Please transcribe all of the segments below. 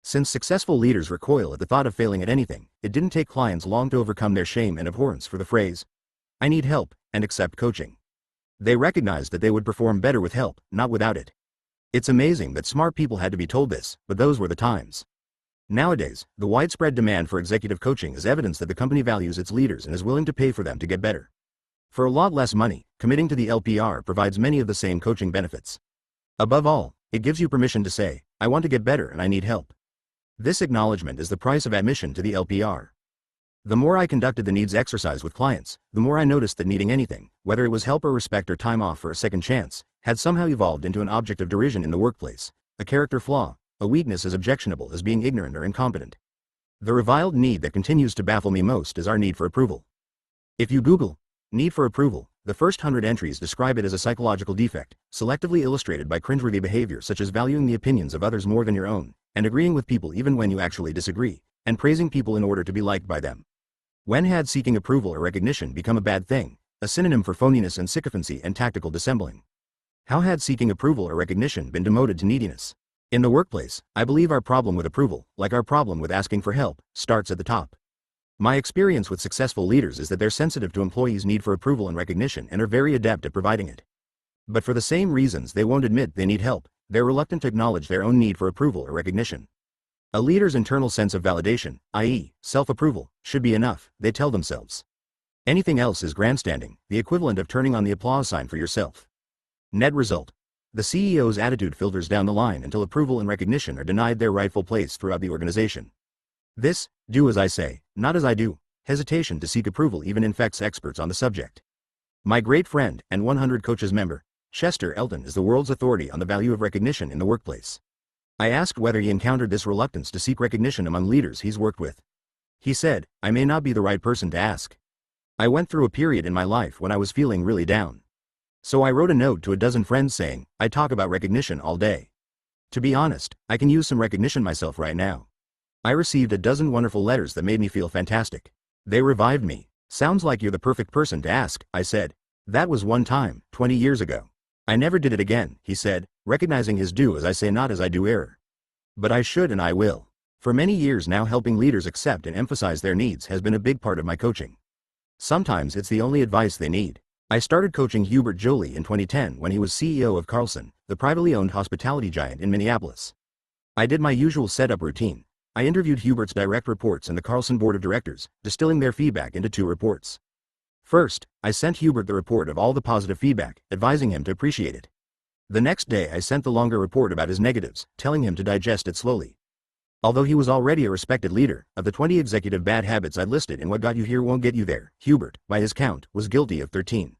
Since successful leaders recoil at the thought of failing at anything, it didn't take clients long to overcome their shame and abhorrence for the phrase, "I need help," and accept coaching. They recognized that they would perform better with help, not without it. It's amazing that smart people had to be told this, but those were the times. Nowadays, the widespread demand for executive coaching is evidence that the company values its leaders and is willing to pay for them to get better. For a lot less money, committing to the LPR provides many of the same coaching benefits. Above all, it gives you permission to say, "I want to get better and I need help." This acknowledgement is the price of admission to the LPR. The more I conducted the needs exercise with clients, the more I noticed that needing anything, whether it was help or respect or time off or a second chance, had somehow evolved into an object of derision in the workplace, a character flaw, a weakness as objectionable as being ignorant or incompetent. The reviled need that continues to baffle me most is our need for approval. If you Google need for approval, the first 100 entries describe it as a psychological defect, selectively illustrated by cringeworthy behavior such as valuing the opinions of others more than your own, and agreeing with people even when you actually disagree, and praising people in order to be liked by them. When had seeking approval or recognition become a bad thing, a synonym for phoniness and sycophancy and tactical dissembling? How had seeking approval or recognition been demoted to neediness? In the workplace, I believe our problem with approval, like our problem with asking for help, starts at the top. My experience with successful leaders is that they're sensitive to employees' need for approval and recognition and are very adept at providing it. But for the same reasons they won't admit they need help, they're reluctant to acknowledge their own need for approval or recognition. A leader's internal sense of validation, i.e., self-approval, should be enough, they tell themselves. Anything else is grandstanding, the equivalent of turning on the applause sign for yourself. Net result: the CEO's attitude filters down the line until approval and recognition are denied their rightful place throughout the organization. This, do as I say, not as I do, hesitation to seek approval even infects experts on the subject. My great friend and 100 Coaches member, Chester Elton, is the world's authority on the value of recognition in the workplace. I asked whether he encountered this reluctance to seek recognition among leaders he's worked with. He said, "I may not be the right person to ask. I went through a period in my life when I was feeling really down. So I wrote a note to a dozen friends saying, I talk about recognition all day. To be honest, I can use some recognition myself right now. I received a dozen wonderful letters that made me feel fantastic. They revived me. Sounds like you're the perfect person to ask," I said. "That was one time, 20 years ago. I never did it again," he said, recognizing his do as I say not as I do error. "But I should and I will. For many years now, helping leaders accept and emphasize their needs has been a big part of my coaching. Sometimes it's the only advice they need." I started coaching Hubert Joly in 2010 when he was CEO of Carlson, the privately owned hospitality giant in Minneapolis. I did my usual setup routine. I interviewed Hubert's direct reports and the Carlson board of directors, distilling their feedback into 2 reports. First, I sent Hubert the report of all the positive feedback, advising him to appreciate it. The next day I sent the longer report about his negatives, telling him to digest it slowly. Although he was already a respected leader, of the 20 executive bad habits I listed in What Got You Here Won't Get You There, Hubert, by his count, was guilty of 13.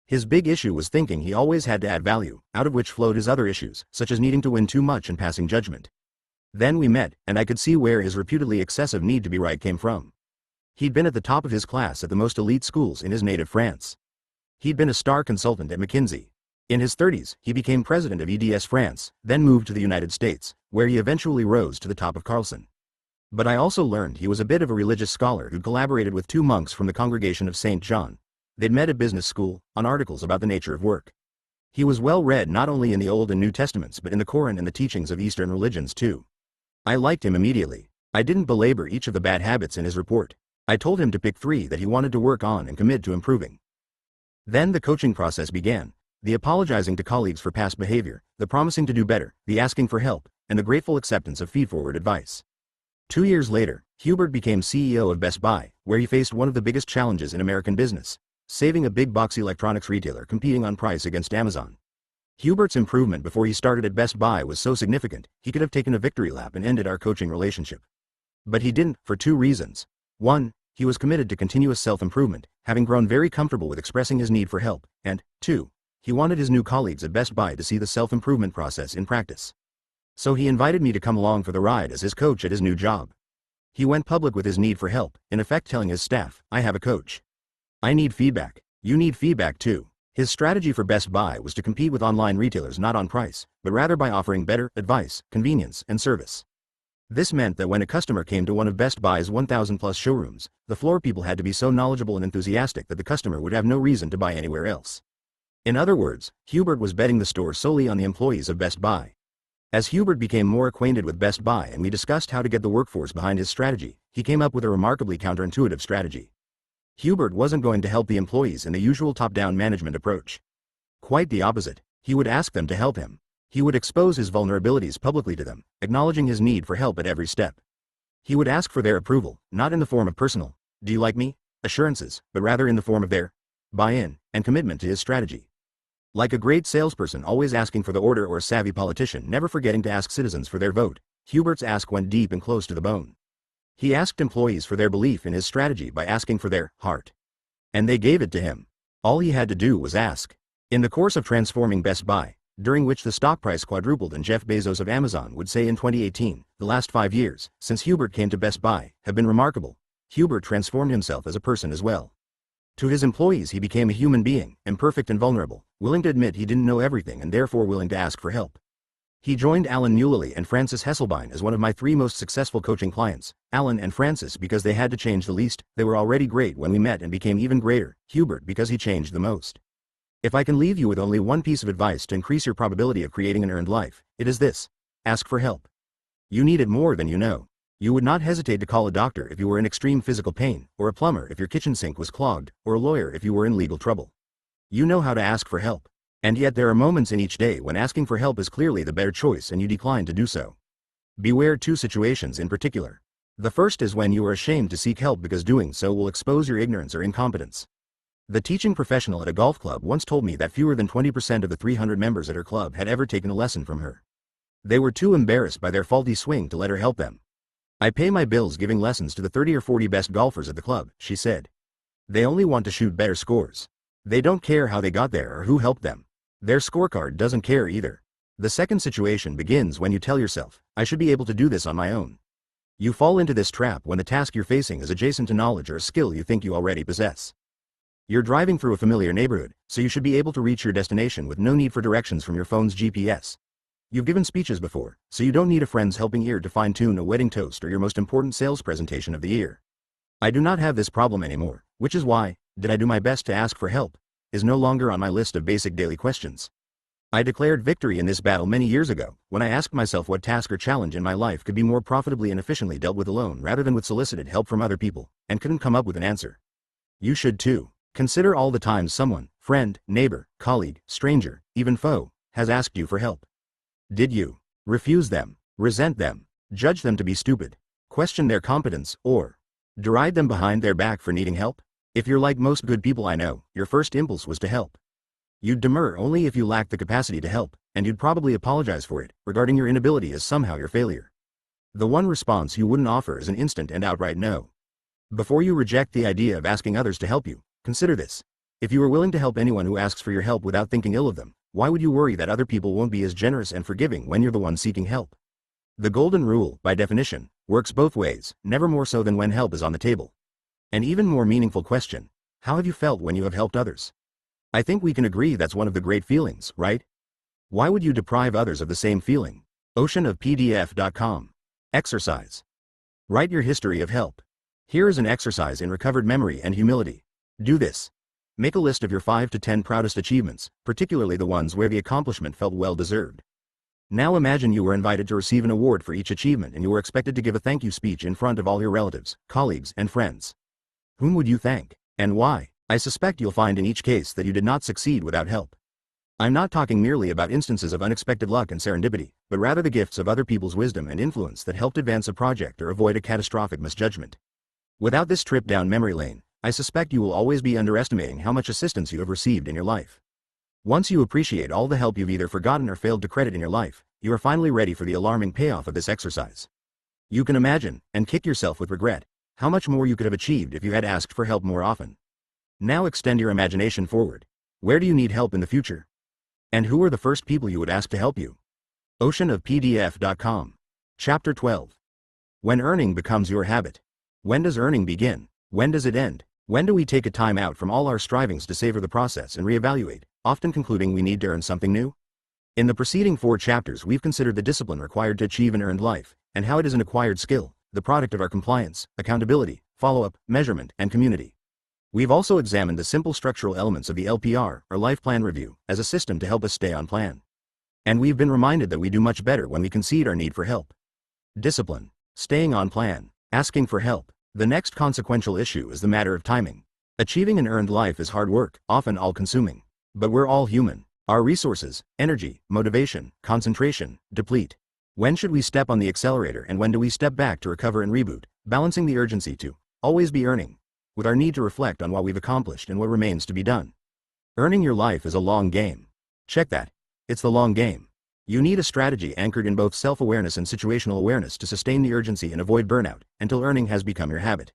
His big issue was thinking he always had to add value, out of which flowed his other issues, such as needing to win too much and passing judgment. Then we met, and I could see where his reputedly excessive need to be right came from. He'd been at the top of his class at the most elite schools in his native France. He'd been a star consultant at McKinsey. In his 30s, he became president of EDS France, then moved to the United States, where he eventually rose to the top of Carlson. But I also learned he was a bit of a religious scholar who'd collaborated with 2 monks from the Congregation of St. John. They'd met at business school, on articles about the nature of work. He was well read not only in the Old and New Testaments but in the Koran and the teachings of Eastern religions too. I liked him immediately. I didn't belabor each of the bad habits in his report. I told him to pick 3 that he wanted to work on and commit to improving. Then the coaching process began. The apologizing to colleagues for past behavior, the promising to do better, the asking for help, and the grateful acceptance of feedforward advice. 2 years later, Hubert became CEO of Best Buy, where he faced one of the biggest challenges in American business, saving a big box electronics retailer competing on price against Amazon. Hubert's improvement before he started at Best Buy was so significant, he could have taken a victory lap and ended our coaching relationship. But he didn't, for 2 reasons. 1, he was committed to continuous self-improvement, having grown very comfortable with expressing his need for help, and 2, he wanted his new colleagues at Best Buy to see the self-improvement process in practice. So he invited me to come along for the ride as his coach at his new job. He went public with his need for help, in effect telling his staff, "I have a coach. I need feedback. You need feedback too." His strategy for Best Buy was to compete with online retailers not on price, but rather by offering better advice, convenience, and service. This meant that when a customer came to one of Best Buy's 1,000+ showrooms, the floor people had to be so knowledgeable and enthusiastic that the customer would have no reason to buy anywhere else. In other words, Hubert was betting the store solely on the employees of Best Buy. As Hubert became more acquainted with Best Buy and we discussed how to get the workforce behind his strategy, he came up with a remarkably counterintuitive strategy. Hubert wasn't going to help the employees in the usual top-down management approach. Quite the opposite, he would ask them to help him. He would expose his vulnerabilities publicly to them, acknowledging his need for help at every step. He would ask for their approval, not in the form of personal, "Do you like me?" assurances, but rather in the form of their buy-in and commitment to his strategy. Like a great salesperson always asking for the order or a savvy politician never forgetting to ask citizens for their vote, Hubert's ask went deep and close to the bone. He asked employees for their belief in his strategy by asking for their heart. And they gave it to him. All he had to do was ask. In the course of transforming Best Buy, during which the stock price quadrupled and Jeff Bezos of Amazon would say in 2018, the last 5 years, since Hubert came to Best Buy, have been remarkable. Hubert transformed himself as a person as well. To his employees he became a human being, imperfect and vulnerable, willing to admit he didn't know everything and therefore willing to ask for help. He joined Alan Mulally and Francis Hesselbein as one of my 3 most successful coaching clients, Alan and Francis because they had to change the least, they were already great when we met and became even greater, Hubert because he changed the most. If I can leave you with only one piece of advice to increase your probability of creating an earned life, it is this: ask for help. You need it more than you know. You would not hesitate to call a doctor if you were in extreme physical pain, or a plumber if your kitchen sink was clogged, or a lawyer if you were in legal trouble. You know how to ask for help. And yet there are moments in each day when asking for help is clearly the better choice and you decline to do so. Beware 2 situations in particular. The first is when you are ashamed to seek help because doing so will expose your ignorance or incompetence. The teaching professional at a golf club once told me that fewer than 20% of the 300 members at her club had ever taken a lesson from her. They were too embarrassed by their faulty swing to let her help them. I pay my bills giving lessons to the 30 or 40 best golfers at the club, she said. They only want to shoot better scores. They don't care how they got there or who helped them. Their scorecard doesn't care either. The second situation begins when you tell yourself, I should be able to do this on my own. You fall into this trap when the task you're facing is adjacent to knowledge or a skill you think you already possess. You're driving through a familiar neighborhood, so you should be able to reach your destination with no need for directions from your phone's GPS. You've given speeches before, so you don't need a friend's helping ear to fine-tune a wedding toast or your most important sales presentation of the year. I do not have this problem anymore, which is why, did I do my best to ask for help? Is no longer on my list of basic daily questions. I declared victory in this battle many years ago, when I asked myself what task or challenge in my life could be more profitably and efficiently dealt with alone rather than with solicited help from other people, and couldn't come up with an answer. You should too. Consider all the times someone, friend, neighbor, colleague, stranger, even foe, has asked you for help. Did you refuse them, resent them, judge them to be stupid, question their competence, or deride them behind their back for needing help? If you're like most good people I know, your first impulse was to help. You'd demur only if you lacked the capacity to help, and you'd probably apologize for it, regarding your inability as somehow your failure. The one response you wouldn't offer is an instant and outright no. Before you reject the idea of asking others to help you, consider this. If you are willing to help anyone who asks for your help without thinking ill of them, why would you worry that other people won't be as generous and forgiving when you're the one seeking help? The golden rule, by definition, works both ways, never more so than when help is on the table. An even more meaningful question: how have you felt when you have helped others? I think we can agree that's one of the great feelings, right? Why would you deprive others of the same feeling? Oceanofpdf.com. Exercise. Write your history of help. Here is an exercise in recovered memory and humility. Do this. Make a list of your 5 to 10 proudest achievements, particularly the ones where the accomplishment felt well deserved. Now imagine you were invited to receive an award for each achievement and you were expected to give a thank you speech in front of all your relatives, colleagues, and friends. Whom would you thank, and why? I suspect you'll find in each case that you did not succeed without help. I'm not talking merely about instances of unexpected luck and serendipity, but rather the gifts of other people's wisdom and influence that helped advance a project or avoid a catastrophic misjudgment. Without this trip down memory lane, I suspect you will always be underestimating how much assistance you have received in your life. Once you appreciate all the help you've either forgotten or failed to credit in your life, you are finally ready for the alarming payoff of this exercise. You can imagine, and kick yourself with regret, how much more you could have achieved if you had asked for help more often. Now extend your imagination forward. Where do you need help in the future? And who are the first people you would ask to help you? Oceanofpdf.com. Chapter 12. When earning becomes your habit. When does earning begin? When does it end? When do we take a time out from all our strivings to savor the process and reevaluate, often concluding we need to earn something new? In the preceding 4 chapters we've considered the discipline required to achieve an earned life, and how it is an acquired skill, the product of our compliance, accountability, follow-up, measurement, and community. We've also examined the simple structural elements of the LPR, or Life Plan Review, as a system to help us stay on plan. And we've been reminded that we do much better when we concede our need for help. Discipline. Staying on plan. Asking for help. The next consequential issue is the matter of timing. Achieving an earned life is hard work, often all-consuming. But we're all human. Our resources, energy, motivation, concentration, deplete. When should we step on the accelerator and when do we step back to recover and reboot, balancing the urgency to always be earning, with our need to reflect on what we've accomplished and what remains to be done? Earning your life is a long game. Check that. It's the long game. You need a strategy anchored in both self-awareness and situational awareness to sustain the urgency and avoid burnout, until earning has become your habit.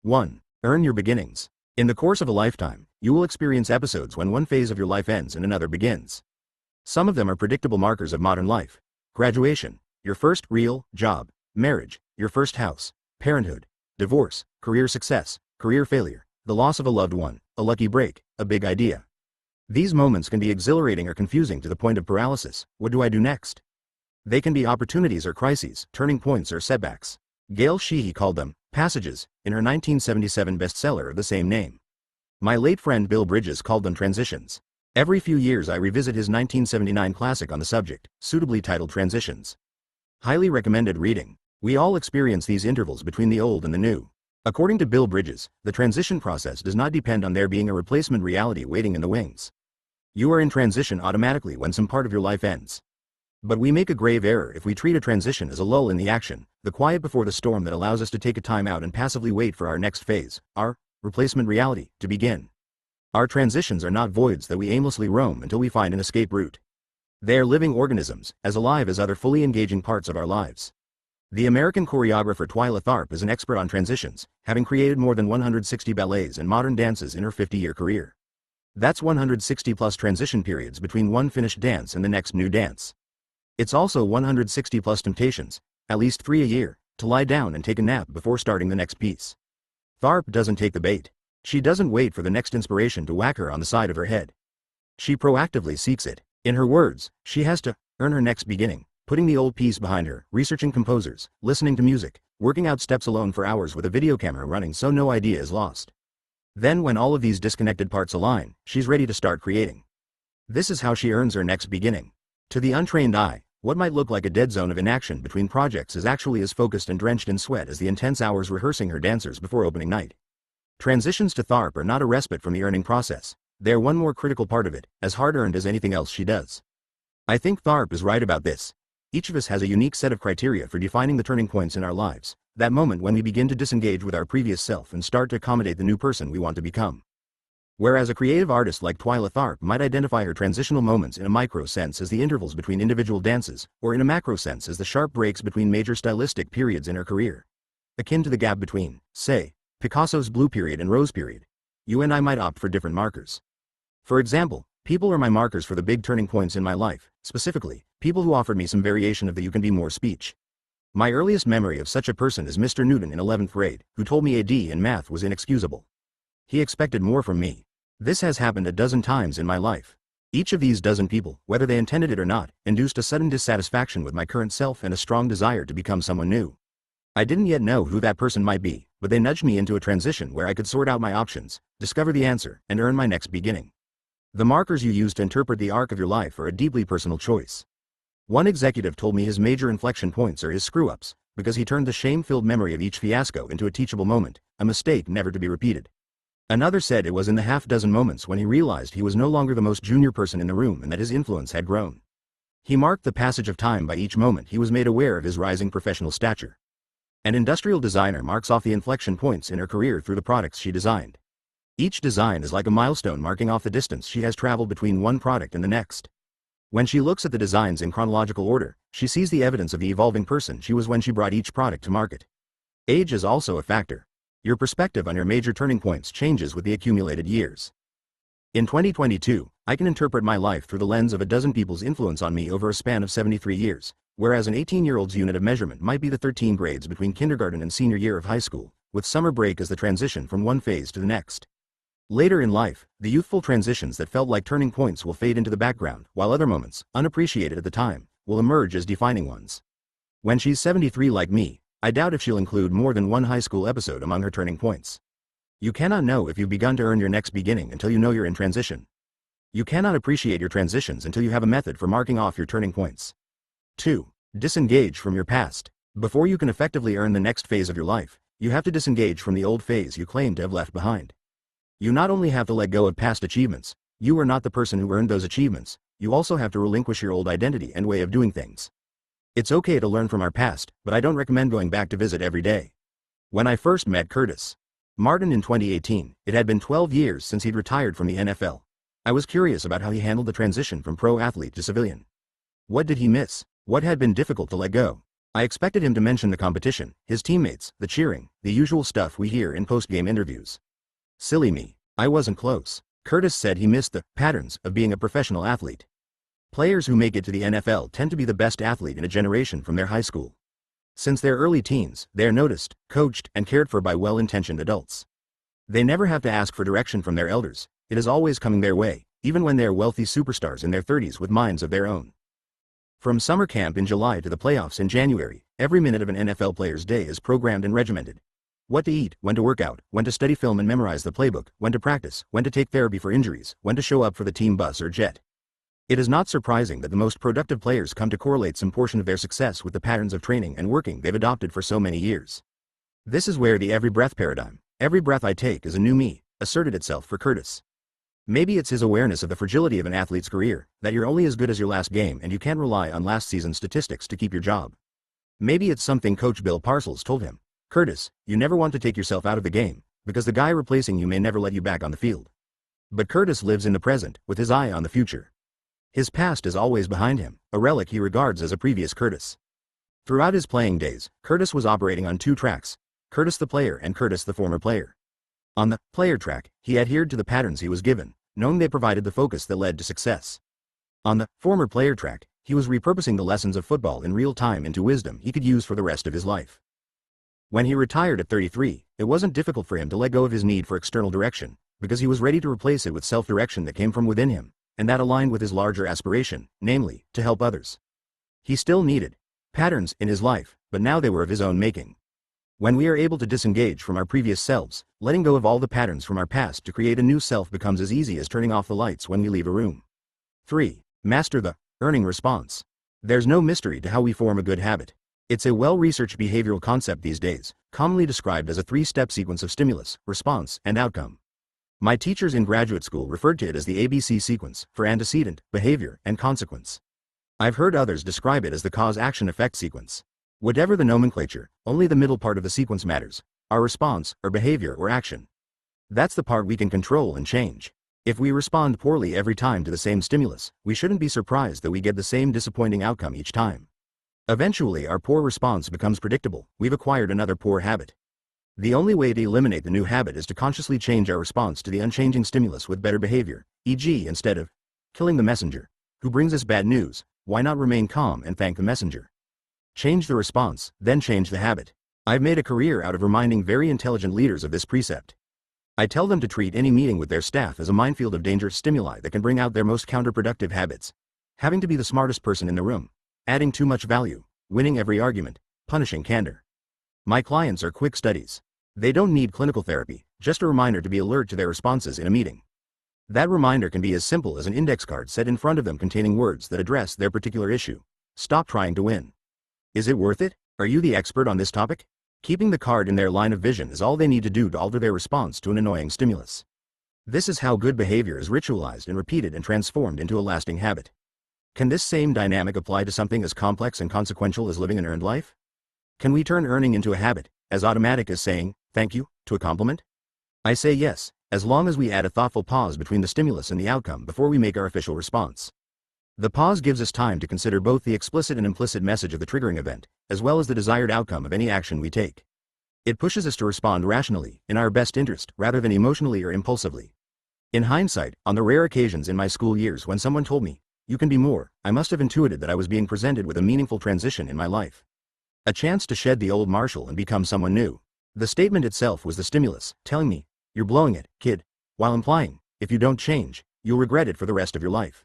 1. Earn your beginnings. In the course of a lifetime, you will experience episodes when one phase of your life ends and another begins. Some of them are predictable markers of modern life. Graduation, your first real job, marriage, your first house, parenthood, divorce, career success, career failure, the loss of a loved one, a lucky break, a big idea. These moments can be exhilarating or confusing to the point of paralysis. What do I do next? They can be opportunities or crises, turning points or setbacks. Gail Sheehy called them passages in her 1977 bestseller of the same name. My late friend Bill Bridges called them transitions. Every few years I revisit his 1979 classic on the subject, suitably titled Transitions. Highly recommended reading. We all experience these intervals between the old and the new. According to Bill Bridges, the transition process does not depend on there being a replacement reality waiting in the wings. You are in transition automatically when some part of your life ends. But we make a grave error if we treat a transition as a lull in the action, the quiet before the storm that allows us to take a time out and passively wait for our next phase, our replacement reality, to begin. Our transitions are not voids that we aimlessly roam until we find an escape route. They are living organisms, as alive as other fully engaging parts of our lives. The American choreographer Twyla Tharp is an expert on transitions, having created more than 160 ballets and modern dances in her 50-year career. That's 160 plus transition periods between one finished dance and the next new dance. It's also 160 plus temptations, at least 3 a year, to lie down and take a nap before starting the next piece. Tharp doesn't take the bait. She doesn't wait for the next inspiration to whack her on the side of her head. She proactively seeks it. In her words, she has to earn her next beginning, putting the old piece behind her, researching composers, listening to music, working out steps alone for hours with a video camera running so no idea is lost. Then when all of these disconnected parts align, she's ready to start creating. This is how she earns her next beginning. To the untrained eye, what might look like a dead zone of inaction between projects is actually as focused and drenched in sweat as the intense hours rehearsing her dancers before opening night. Transitions to Tharp are not a respite from the earning process. They are one more critical part of it, as hard-earned as anything else she does. I think Tharp is right about this. Each of us has a unique set of criteria for defining the turning points in our lives, that moment when we begin to disengage with our previous self and start to accommodate the new person we want to become. Whereas a creative artist like Twyla Tharp might identify her transitional moments in a micro sense as the intervals between individual dances, or in a macro sense as the sharp breaks between major stylistic periods in her career. Akin to the gap between, say, Picasso's blue period and rose period. You and I might opt for different markers. For example, people are my markers for the big turning points in my life, specifically, people who offered me some variation of the "you can be more" speech. My earliest memory of such a person is Mr. Newton in 11th grade, who told me a D in math was inexcusable. He expected more from me. This has happened a dozen times in my life. Each of these dozen people, whether they intended it or not, induced a sudden dissatisfaction with my current self and a strong desire to become someone new. I didn't yet know who that person might be, but they nudged me into a transition where I could sort out my options, discover the answer, and earn my next beginning. The markers you use to interpret the arc of your life are a deeply personal choice. One executive told me his major inflection points are his screw-ups, because he turned the shame-filled memory of each fiasco into a teachable moment, a mistake never to be repeated. Another said it was in the half-dozen moments when he realized he was no longer the most junior person in the room and that his influence had grown. He marked the passage of time by each moment he was made aware of his rising professional stature. An industrial designer marks off the inflection points in her career through the products she designed. Each design is like a milestone marking off the distance she has traveled between one product and the next. When she looks at the designs in chronological order, she sees the evidence of the evolving person she was when she brought each product to market. Age is also a factor. Your perspective on your major turning points changes with the accumulated years. In 2022, I can interpret my life through the lens of a dozen people's influence on me over a span of 73 years, whereas an 18-year-old's unit of measurement might be the 13 grades between kindergarten and senior year of high school, with summer break as the transition from one phase to the next. Later in life, the youthful transitions that felt like turning points will fade into the background, while other moments, unappreciated at the time, will emerge as defining ones. When she's 73 like me, I doubt if she'll include more than one high school episode among her turning points. You cannot know if you've begun to earn your next beginning until you know you're in transition. You cannot appreciate your transitions until you have a method for marking off your turning points. 2. Disengage from your past. Before you can effectively earn the next phase of your life, you have to disengage from the old phase you claim to have left behind. You not only have to let go of past achievements, you are not the person who earned those achievements, you also have to relinquish your old identity and way of doing things. It's okay to learn from our past, but I don't recommend going back to visit every day. When I first met Curtis Martin in 2018, it had been 12 years since he'd retired from the NFL. I was curious about how he handled the transition from pro athlete to civilian. What did he miss? What had been difficult to let go? I expected him to mention the competition, his teammates, the cheering, the usual stuff we hear in post-game interviews. Silly me. I wasn't close. Curtis said he missed the patterns of being a professional athlete. Players who make it to the NFL tend to be the best athlete in a generation from their high school. Since their early teens, they are noticed, coached, and cared for by well-intentioned adults. They never have to ask for direction from their elders. It is always coming their way, even when they are wealthy superstars in their 30s with minds of their own. From summer camp in July to the playoffs in January, every minute of an NFL player's day is programmed and regimented. What to eat, when to work out, when to study film and memorize the playbook, when to practice, when to take therapy for injuries, when to show up for the team bus or jet. It is not surprising that the most productive players come to correlate some portion of their success with the patterns of training and working they've adopted for so many years. This is where the every breath paradigm, every breath I take is a new me, asserted itself for Curtis. Maybe it's his awareness of the fragility of an athlete's career, that you're only as good as your last game and you can't rely on last season's statistics to keep your job. Maybe it's something Coach Bill Parcells told him. Curtis, you never want to take yourself out of the game, because the guy replacing you may never let you back on the field. But Curtis lives in the present, with his eye on the future. His past is always behind him, a relic he regards as a previous Curtis. Throughout his playing days, Curtis was operating on two tracks, Curtis the player and Curtis the former player. On the player track, he adhered to the patterns he was given, knowing they provided the focus that led to success. On the former player track, he was repurposing the lessons of football in real time into wisdom he could use for the rest of his life. When he retired at 33, it wasn't difficult for him to let go of his need for external direction, because he was ready to replace it with self-direction that came from within him, and that aligned with his larger aspiration, namely, to help others. He still needed patterns in his life, but now they were of his own making. When we are able to disengage from our previous selves, letting go of all the patterns from our past to create a new self becomes as easy as turning off the lights when we leave a room. 3. Master the earning response. There's no mystery to how we form a good habit. It's a well-researched behavioral concept these days, commonly described as a three-step sequence of stimulus, response, and outcome. My teachers in graduate school referred to it as the ABC sequence, for antecedent, behavior, and consequence. I've heard others describe it as the cause-action-effect sequence. Whatever the nomenclature, only the middle part of the sequence matters, our response, or behavior or action. That's the part we can control and change. If we respond poorly every time to the same stimulus, we shouldn't be surprised that we get the same disappointing outcome each time. Eventually our poor response becomes predictable, we've acquired another poor habit. The only way to eliminate the new habit is to consciously change our response to the unchanging stimulus with better behavior, e.g. instead of killing the messenger who brings us bad news, why not remain calm and thank the messenger? Change the response, then change the habit. I've made a career out of reminding very intelligent leaders of this precept. I tell them to treat any meeting with their staff as a minefield of dangerous stimuli that can bring out their most counterproductive habits. Having to be the smartest person in the room, adding too much value, winning every argument, punishing candor. My clients are quick studies. They don't need clinical therapy, just a reminder to be alert to their responses in a meeting. That reminder can be as simple as an index card set in front of them containing words that address their particular issue. Stop trying to win. Is it worth it? Are you the expert on this topic? Keeping the card in their line of vision is all they need to do to alter their response to an annoying stimulus. This is how good behavior is ritualized and repeated and transformed into a lasting habit. Can this same dynamic apply to something as complex and consequential as living an earned life? Can we turn earning into a habit, as automatic as saying, thank you, to a compliment? I say yes, as long as we add a thoughtful pause between the stimulus and the outcome before we make our official response. The pause gives us time to consider both the explicit and implicit message of the triggering event, as well as the desired outcome of any action we take. It pushes us to respond rationally, in our best interest, rather than emotionally or impulsively. In hindsight, on the rare occasions in my school years when someone told me, you can be more, I must have intuited that I was being presented with a meaningful transition in my life. A chance to shed the old Marshall and become someone new. The statement itself was the stimulus, telling me, you're blowing it, kid, while implying, if you don't change, you'll regret it for the rest of your life.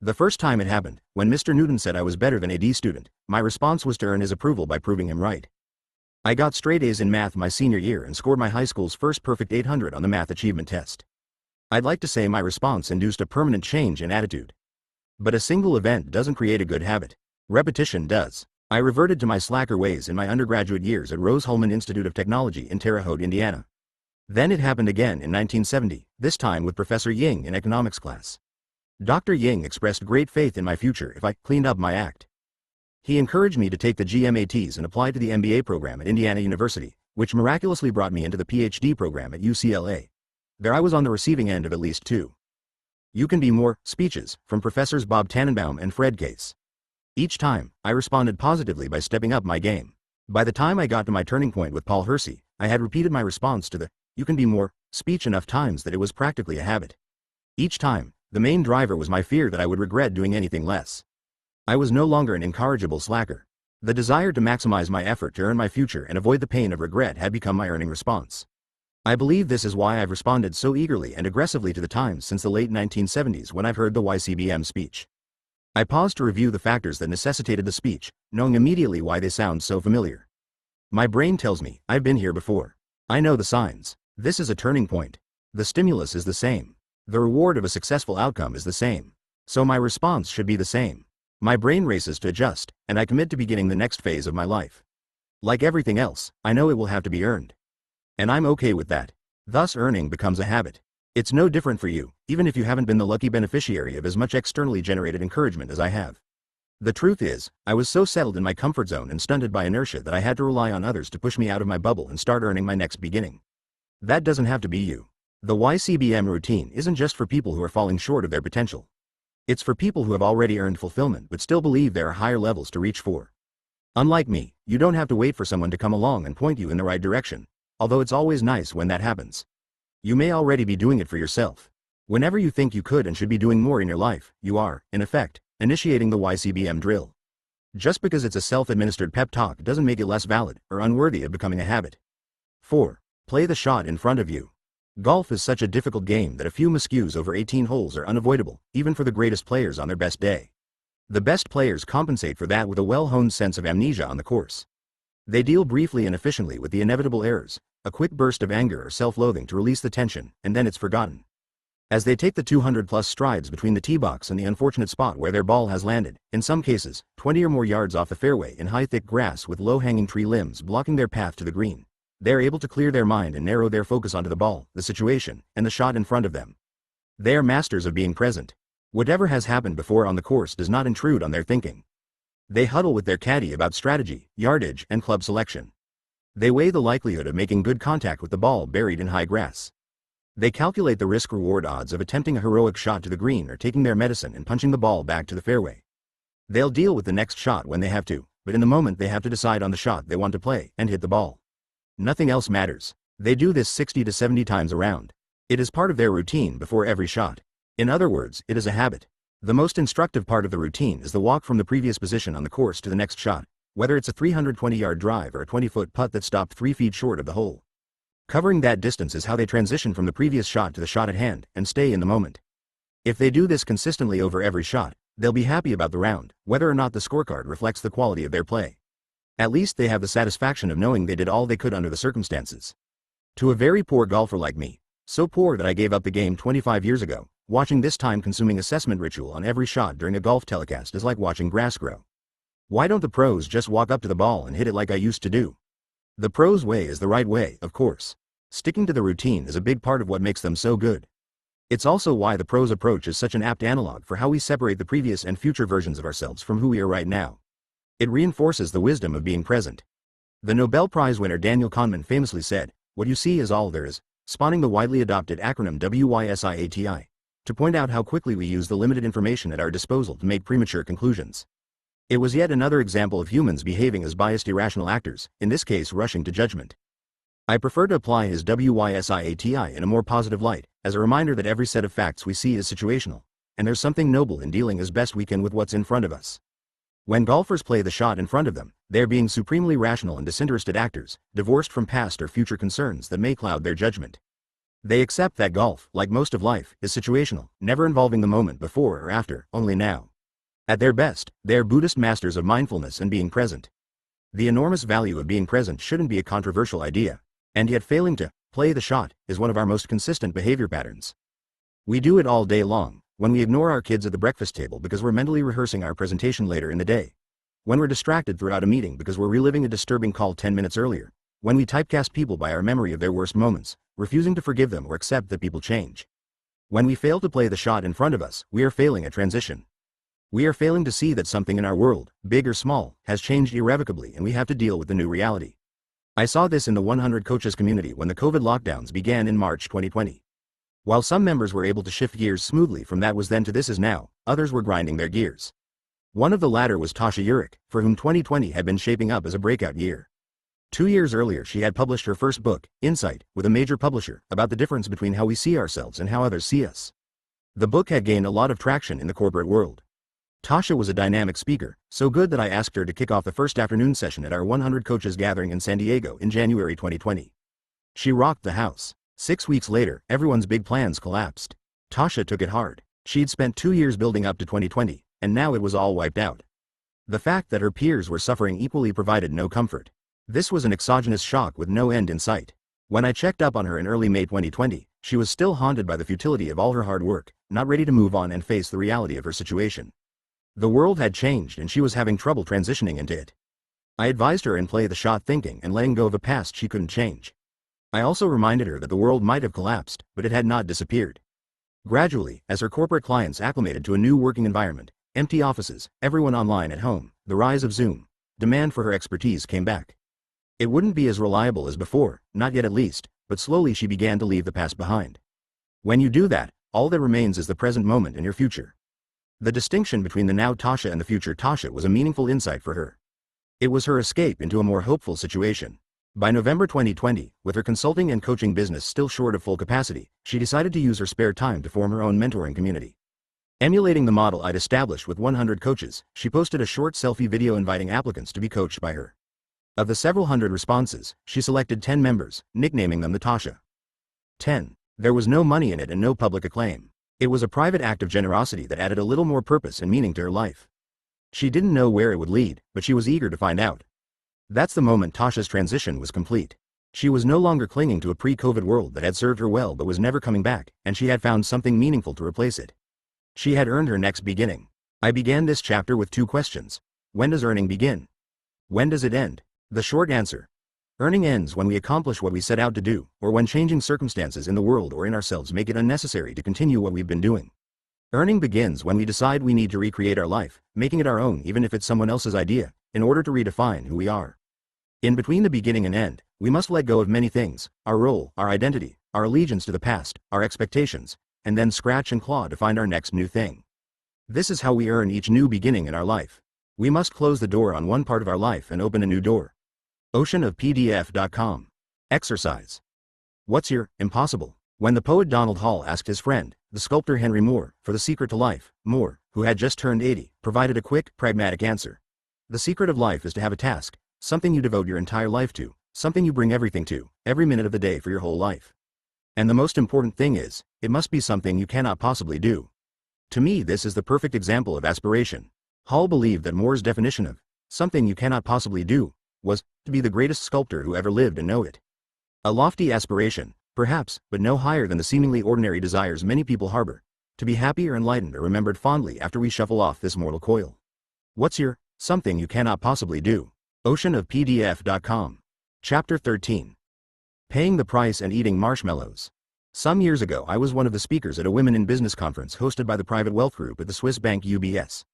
The first time it happened, when Mr. Newton said I was better than a D student, my response was to earn his approval by proving him right. I got straight A's in math my senior year and scored my high school's first perfect 800 on the math achievement test. I'd like to say my response induced a permanent change in attitude. But a single event doesn't create a good habit. Repetition does. I reverted to my slacker ways in my undergraduate years at Rose-Hulman Institute of Technology in Terre Haute, Indiana. Then it happened again in 1970, this time with Professor Ying in economics class. Dr. Ying expressed great faith in my future if I cleaned up my act. He encouraged me to take the GMATs and apply to the MBA program at Indiana University, which miraculously brought me into the PhD program at UCLA. There I was on the receiving end of at least 2. "You can be more" speeches from Professors Bob Tannenbaum and Fred Case. Each time, I responded positively by stepping up my game. By the time I got to my turning point with Paul Hersey, I had repeated my response to the "you can be more" speech enough times that it was practically a habit. Each time, the main driver was my fear that I would regret doing anything less. I was no longer an incorrigible slacker. The desire to maximize my effort to earn my future and avoid the pain of regret had become my earning response. I believe this is why I've responded so eagerly and aggressively to the Times since the late 1970s when I've heard the YCBM speech. I paused to review the factors that necessitated the speech, knowing immediately why they sound so familiar. My brain tells me, I've been here before. I know the signs. This is a turning point. The stimulus is the same. The reward of a successful outcome is the same. So my response should be the same. My brain races to adjust, and I commit to beginning the next phase of my life. Like everything else, I know it will have to be earned. And I'm okay with that. Thus earning becomes a habit. It's no different for you, even if you haven't been the lucky beneficiary of as much externally generated encouragement as I have. The truth is, I was so settled in my comfort zone and stunted by inertia that I had to rely on others to push me out of my bubble and start earning my next beginning. That doesn't have to be you. The YCBM routine isn't just for people who are falling short of their potential. It's for people who have already earned fulfillment but still believe there are higher levels to reach for. Unlike me, you don't have to wait for someone to come along and point you in the right direction, although it's always nice when that happens. You may already be doing it for yourself. Whenever you think you could and should be doing more in your life, you are, in effect, initiating the YCBM drill. Just because it's a self-administered pep talk doesn't make it less valid or unworthy of becoming a habit. 4. Play the shot in front of you. Golf is such a difficult game that a few miscues over 18 holes are unavoidable, even for the greatest players on their best day. The best players compensate for that with a well-honed sense of amnesia on the course. They deal briefly and efficiently with the inevitable errors, a quick burst of anger or self-loathing to release the tension, and then it's forgotten. As they take the 200-plus strides between the tee box and the unfortunate spot where their ball has landed, in some cases, 20 or more yards off the fairway in high thick grass with low-hanging tree limbs blocking their path to the green, they're able to clear their mind and narrow their focus onto the ball, the situation, and the shot in front of them. They are masters of being present. Whatever has happened before on the course does not intrude on their thinking. They huddle with their caddy about strategy, yardage, and club selection. They weigh the likelihood of making good contact with the ball buried in high grass. They calculate the risk-reward odds of attempting a heroic shot to the green or taking their medicine and punching the ball back to the fairway. They'll deal with the next shot when they have to, but in the moment they have to decide on the shot they want to play and hit the ball. Nothing else matters. They do this 60 to 70 times around. It is part of their routine before every shot. In other words, it is a habit. The most instructive part of the routine is the walk from the previous position on the course to the next shot, whether it's a 320-yard drive or a 20-foot putt that stopped 3 feet short of the hole. Covering that distance is how they transition from the previous shot to the shot at hand and stay in the moment. If they do this consistently over every shot, they'll be happy about the round, whether or not the scorecard reflects the quality of their play. At least they have the satisfaction of knowing they did all they could under the circumstances. To a very poor golfer like me, so poor that I gave up the game 25 years ago, watching this time-consuming assessment ritual on every shot during a golf telecast is like watching grass grow. Why don't the pros just walk up to the ball and hit it like I used to do? The pros' way is the right way, of course. Sticking to the routine is a big part of what makes them so good. It's also why the pros' approach is such an apt analog for how we separate the previous and future versions of ourselves from who we are right now. It reinforces the wisdom of being present. The Nobel Prize winner Daniel Kahneman famously said, "What you see is all there is," spawning the widely adopted acronym WYSIATI, to point out how quickly we use the limited information at our disposal to make premature conclusions. It was yet another example of humans behaving as biased irrational actors, in this case rushing to judgment. I prefer to apply his WYSIATI in a more positive light, as a reminder that every set of facts we see is situational, and there's something noble in dealing as best we can with what's in front of us. When golfers play the shot in front of them, they're being supremely rational and disinterested actors, divorced from past or future concerns that may cloud their judgment. They accept that golf, like most of life, is situational, never involving the moment before or after, only now. At their best, they're Buddhist masters of mindfulness and being present. The enormous value of being present shouldn't be a controversial idea, and yet failing to play the shot is one of our most consistent behavior patterns. We do it all day long, when we ignore our kids at the breakfast table because we're mentally rehearsing our presentation later in the day. When we're distracted throughout a meeting because we're reliving a disturbing call 10 minutes earlier. When we typecast people by our memory of their worst moments, refusing to forgive them or accept that people change. When we fail to play the shot in front of us, we are failing at transition. We are failing to see that something in our world, big or small, has changed irrevocably and we have to deal with the new reality. I saw this in the 100 Coaches community when the COVID lockdowns began in March 2020. While some members were able to shift gears smoothly from that was then to this is now, others were grinding their gears. One of the latter was Tasha Eurich, for whom 2020 had been shaping up as a breakout year. 2 years earlier she had published her first book, Insight, with a major publisher, about the difference between how we see ourselves and how others see us. The book had gained a lot of traction in the corporate world. Tasha was a dynamic speaker, so good that I asked her to kick off the first afternoon session at our 100 Coaches gathering in San Diego in January 2020. She rocked the house. 6 weeks later, everyone's big plans collapsed. Tasha took it hard. She'd spent 2 years building up to 2020, and now it was all wiped out. The fact that her peers were suffering equally provided no comfort. This was an exogenous shock with no end in sight. When I checked up on her in early May 2020, she was still haunted by the futility of all her hard work, not ready to move on and face the reality of her situation. The world had changed and she was having trouble transitioning into it. I advised her in play the shot thinking and letting go of a past she couldn't change. I also reminded her that the world might have collapsed, but it had not disappeared. Gradually, as her corporate clients acclimated to a new working environment, empty offices, everyone online at home, the rise of Zoom, demand for her expertise came back. It wouldn't be as reliable as before, not yet at least, but slowly she began to leave the past behind. When you do that, all that remains is the present moment and your future. The distinction between the now Tasha and the future Tasha was a meaningful insight for her. It was her escape into a more hopeful situation. By November 2020, with her consulting and coaching business still short of full capacity, she decided to use her spare time to form her own mentoring community. Emulating the model I'd established with 100 Coaches, she posted a short selfie video inviting applicants to be coached by her. Of the several hundred responses, she selected 10 members, nicknaming them the Tasha 10. There was no money in it and no public acclaim. It was a private act of generosity that added a little more purpose and meaning to her life. She didn't know where it would lead, but she was eager to find out. That's the moment Tasha's transition was complete. She was no longer clinging to a pre-COVID world that had served her well but was never coming back, and she had found something meaningful to replace it. She had earned her next beginning. I began this chapter with 2 questions. When does earning begin? When does it end? The short answer. Earning ends when we accomplish what we set out to do, or when changing circumstances in the world or in ourselves make it unnecessary to continue what we've been doing. Earning begins when we decide we need to recreate our life, making it our own even if it's someone else's idea, in order to redefine who we are. In between the beginning and end, we must let go of many things, our role, our identity, our allegiance to the past, our expectations, and then scratch and claw to find our next new thing. This is how we earn each new beginning in our life. We must close the door on one part of our life and open a new door. Oceanofpdf.com. Exercise. What's your impossible? When the poet Donald Hall asked his friend, the sculptor Henry Moore, for the secret to life, Moore, who had just turned 80, provided a quick, pragmatic answer. The secret of life is to have a task, something you devote your entire life to, something you bring everything to, every minute of the day for your whole life. And the most important thing is, it must be something you cannot possibly do. To me, this is the perfect example of aspiration. Hall believed that Moore's definition of something you cannot possibly do was to be the greatest sculptor who ever lived and know it. A lofty aspiration, perhaps, but no higher than the seemingly ordinary desires many people harbor, to be happy or enlightened or remembered fondly after we shuffle off this mortal coil. What's your something you cannot possibly do? Oceanofpdf.com. Chapter 13. Paying the price and eating marshmallows. Some years ago I was one of the speakers at a Women in Business conference hosted by the Private Wealth Group at the Swiss bank UBS.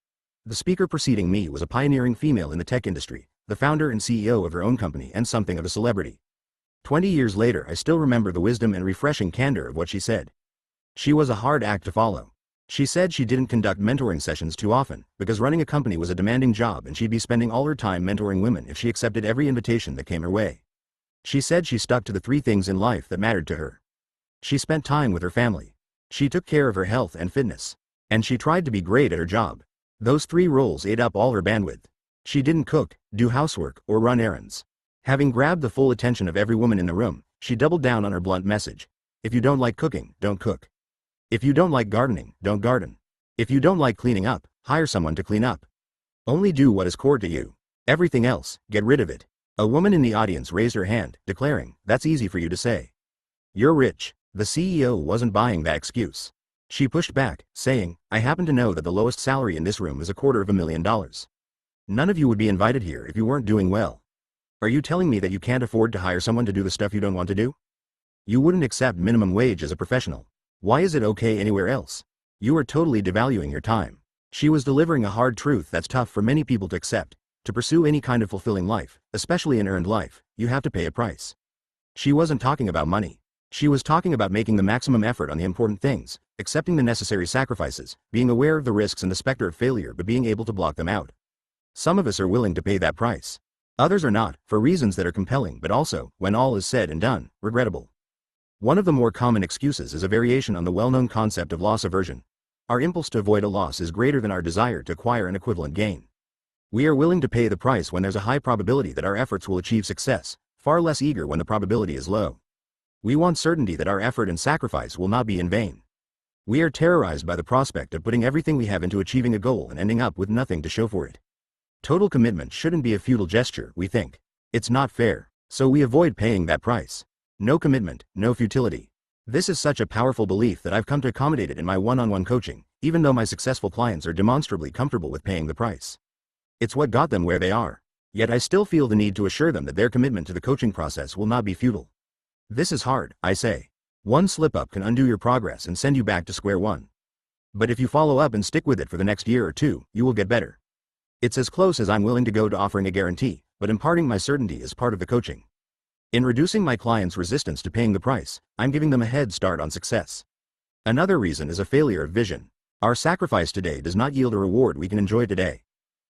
The speaker preceding me was a pioneering female in the tech industry, the founder and CEO of her own company and something of a celebrity. 20 years later I still remember the wisdom and refreshing candor of what she said. She was a hard act to follow. She said she didn't conduct mentoring sessions too often, because running a company was a demanding job and she'd be spending all her time mentoring women if she accepted every invitation that came her way. She said she stuck to the 3 things in life that mattered to her. She spent time with her family. She took care of her health and fitness. And she tried to be great at her job. Those 3 roles ate up all her bandwidth. She didn't cook, do housework, or run errands. Having grabbed the full attention of every woman in the room, she doubled down on her blunt message. If you don't like cooking, don't cook. If you don't like gardening, don't garden. If you don't like cleaning up, hire someone to clean up. Only do what is core to you. Everything else, get rid of it. A woman in the audience raised her hand, declaring, "That's easy for you to say. You're rich." The CEO wasn't buying that excuse. She pushed back, saying, I happen to know that the lowest salary in this room is $250,000. None of you would be invited here if you weren't doing well. Are you telling me that you can't afford to hire someone to do the stuff you don't want to do? You wouldn't accept minimum wage as a professional. Why is it okay anywhere else? You are totally devaluing your time. She was delivering a hard truth that's tough for many people to accept. To pursue any kind of fulfilling life, especially an earned life, you have to pay a price. She wasn't talking about money. She was talking about making the maximum effort on the important things, accepting the necessary sacrifices, being aware of the risks and the specter of failure but being able to block them out. Some of us are willing to pay that price. Others are not, for reasons that are compelling but also, when all is said and done, regrettable. One of the more common excuses is a variation on the well-known concept of loss aversion. Our impulse to avoid a loss is greater than our desire to acquire an equivalent gain. We are willing to pay the price when there's a high probability that our efforts will achieve success, far less eager when the probability is low. We want certainty that our effort and sacrifice will not be in vain. We are terrorized by the prospect of putting everything we have into achieving a goal and ending up with nothing to show for it. Total commitment shouldn't be a futile gesture, we think. It's not fair, so we avoid paying that price. No commitment, no futility. This is such a powerful belief that I've come to accommodate it in my one-on-one coaching, even though my successful clients are demonstrably comfortable with paying the price. It's what got them where they are. Yet I still feel the need to assure them that their commitment to the coaching process will not be futile. This is hard, I say. One slip-up can undo your progress and send you back to square one. But if you follow up and stick with it for the next year or two, you will get better. It's as close as I'm willing to go to offering a guarantee, but imparting my certainty is part of the coaching. In reducing my clients' resistance to paying the price, I'm giving them a head start on success. Another reason is a failure of vision. Our sacrifice today does not yield a reward we can enjoy today.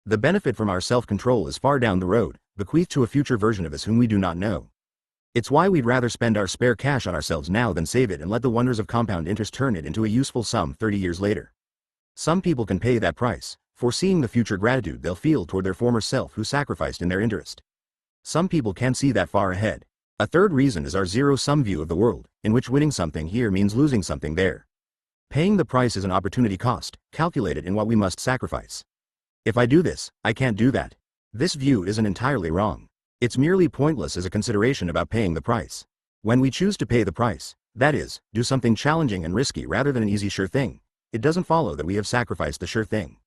The benefit from our self-control is far down the road, bequeathed to a future version of us whom we do not know. It's why we'd rather spend our spare cash on ourselves now than save it and let the wonders of compound interest turn it into a useful sum 30 years later. Some people can pay that price, foreseeing the future gratitude they'll feel toward their former self who sacrificed in their interest. Some people can't see that far ahead. A third reason is our zero-sum view of the world, in which winning something here means losing something there. Paying the price is an opportunity cost, calculated in what we must sacrifice. If I do this, I can't do that. This view isn't entirely wrong. It's merely pointless as a consideration about paying the price. When we choose to pay the price, that is, do something challenging and risky rather than an easy sure thing, it doesn't follow that we have sacrificed the sure thing.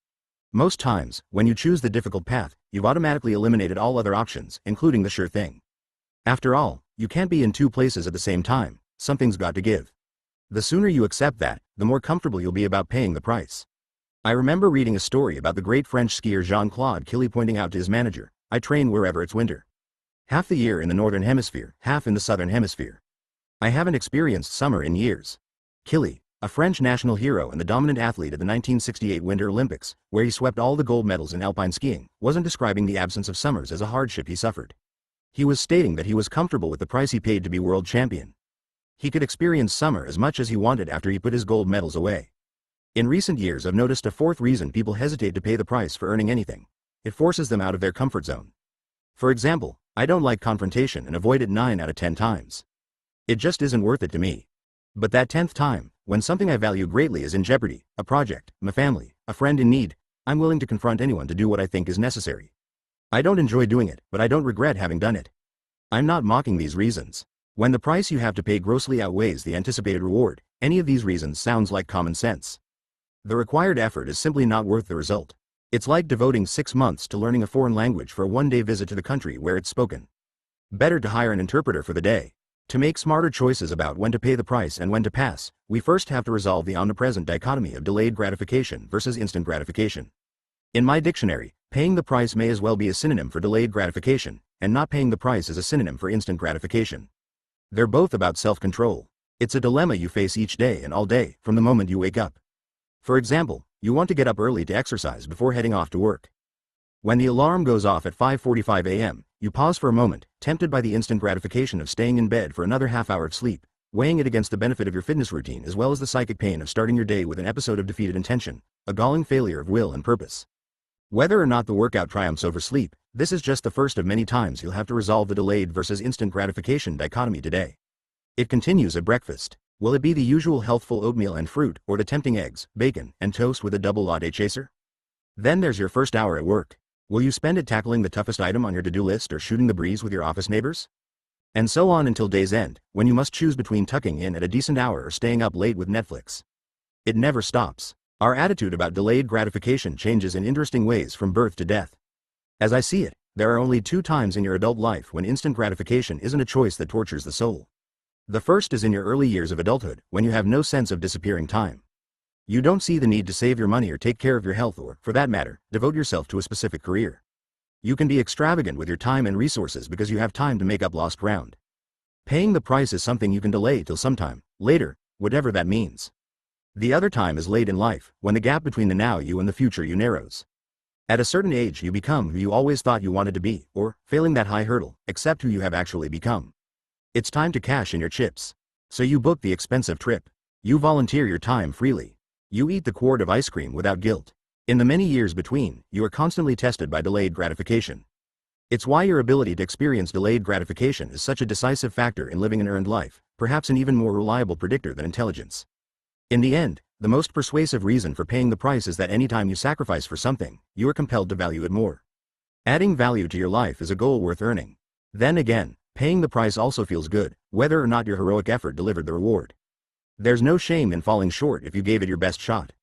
Most times, when you choose the difficult path, you've automatically eliminated all other options, including the sure thing. After all, you can't be in two places at the same time, something's got to give. The sooner you accept that, the more comfortable you'll be about paying the price. I remember reading a story about the great French skier Jean-Claude Killy pointing out to his manager, I train wherever it's winter. Half the year in the northern hemisphere, half in the southern hemisphere. I haven't experienced summer in years. Killy, a French national hero and the dominant athlete at the 1968 Winter Olympics, where he swept all the gold medals in alpine skiing, wasn't describing the absence of summers as a hardship he suffered. He was stating that he was comfortable with the price he paid to be world champion. He could experience summer as much as he wanted after he put his gold medals away. In recent years I've noticed a fourth reason people hesitate to pay the price for earning anything. It forces them out of their comfort zone. For example, I don't like confrontation and avoid it 9 out of 10 times. It just isn't worth it to me. But that 10th time, when something I value greatly is in jeopardy, a project, my family, a friend in need, I'm willing to confront anyone to do what I think is necessary. I don't enjoy doing it, but I don't regret having done it. I'm not mocking these reasons. When the price you have to pay grossly outweighs the anticipated reward, any of these reasons sounds like common sense. The required effort is simply not worth the result. It's like devoting 6 months to learning a foreign language for a one-day visit to the country where it's spoken. Better to hire an interpreter for the day. To make smarter choices about when to pay the price and when to pass, we first have to resolve the omnipresent dichotomy of delayed gratification versus instant gratification. In my dictionary, paying the price may as well be a synonym for delayed gratification, and not paying the price is a synonym for instant gratification. They're both about self-control. It's a dilemma you face each day and all day, from the moment you wake up. For example, you want to get up early to exercise before heading off to work. When the alarm goes off at 5:45 a.m., you pause for a moment, tempted by the instant gratification of staying in bed for another half hour of sleep, weighing it against the benefit of your fitness routine as well as the psychic pain of starting your day with an episode of defeated intention, a galling failure of will and purpose. Whether or not the workout triumphs over sleep, this is just the first of many times you'll have to resolve the delayed versus instant gratification dichotomy today. It continues at breakfast. Will it be the usual healthful oatmeal and fruit, or the tempting eggs, bacon, and toast with a double latte chaser? Then there's your first hour at work. Will you spend it tackling the toughest item on your to-do list or shooting the breeze with your office neighbors? And so on until day's end, when you must choose between tucking in at a decent hour or staying up late with Netflix. It never stops. Our attitude about delayed gratification changes in interesting ways from birth to death. As I see it, there are only two times in your adult life when instant gratification isn't a choice that tortures the soul. The first is in your early years of adulthood, when you have no sense of disappearing time. You don't see the need to save your money or take care of your health or, for that matter, devote yourself to a specific career. You can be extravagant with your time and resources because you have time to make up lost ground. Paying the price is something you can delay till sometime later, whatever that means. The other time is late in life, when the gap between the now you and the future you narrows. At a certain age you become who you always thought you wanted to be, or, failing that high hurdle, accept who you have actually become. It's time to cash in your chips. So you book the expensive trip. You volunteer your time freely. You eat the quart of ice cream without guilt. In the many years between, you are constantly tested by delayed gratification. It's why your ability to experience delayed gratification is such a decisive factor in living an earned life, perhaps an even more reliable predictor than intelligence. In the end, the most persuasive reason for paying the price is that anytime you sacrifice for something, you are compelled to value it more. Adding value to your life is a goal worth earning. Then again, paying the price also feels good, whether or not your heroic effort delivered the reward. There's no shame in falling short if you gave it your best shot.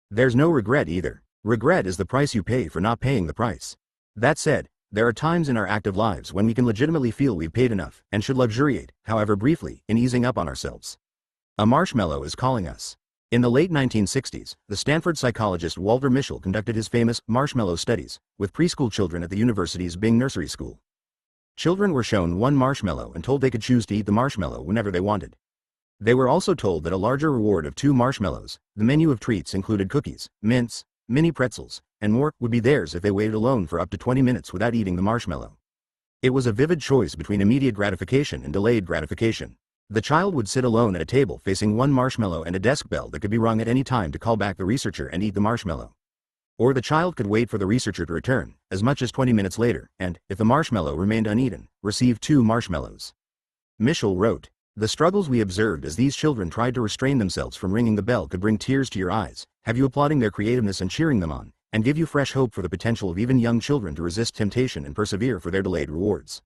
There's no regret either. Regret is the price you pay for not paying the price. That said, there are times in our active lives when we can legitimately feel we've paid enough and should luxuriate, however briefly, in easing up on ourselves. A marshmallow is calling us. In the late 1960s, the Stanford psychologist Walter Mischel conducted his famous marshmallow studies with preschool children at the university's Bing Nursery School. Children were shown one marshmallow and told they could choose to eat the marshmallow whenever they wanted. They were also told that a larger reward of 2 marshmallows, the menu of treats included cookies, mints, mini pretzels, and more, would be theirs if they waited alone for up to 20 minutes without eating the marshmallow. It was a vivid choice between immediate gratification and delayed gratification. The child would sit alone at a table facing one marshmallow and a desk bell that could be rung at any time to call back the researcher and eat the marshmallow. Or the child could wait for the researcher to return, as much as 20 minutes later, and, if the marshmallow remained uneaten, receive 2 marshmallows. Mischel wrote, "The struggles we observed as these children tried to restrain themselves from ringing the bell could bring tears to your eyes, have you applauding their creativeness and cheering them on, and give you fresh hope for the potential of even young children to resist temptation and persevere for their delayed rewards."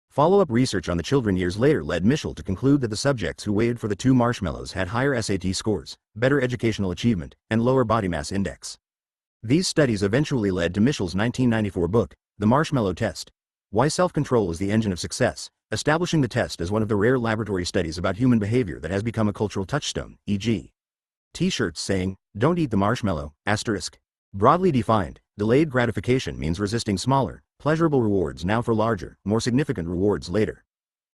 Follow-up research on the children years later led Mischel to conclude that the subjects who waited for the 2 marshmallows had higher SAT scores, better educational achievement, and lower body mass index. These studies eventually led to Mischel's 1994 book, The Marshmallow Test: Why Self-Control is the Engine of Success, establishing the test as one of the rare laboratory studies about human behavior that has become a cultural touchstone, e.g. T-shirts saying, "Don't eat the marshmallow, asterisk." Broadly defined, delayed gratification means resisting smaller, pleasurable rewards now for larger, more significant rewards later.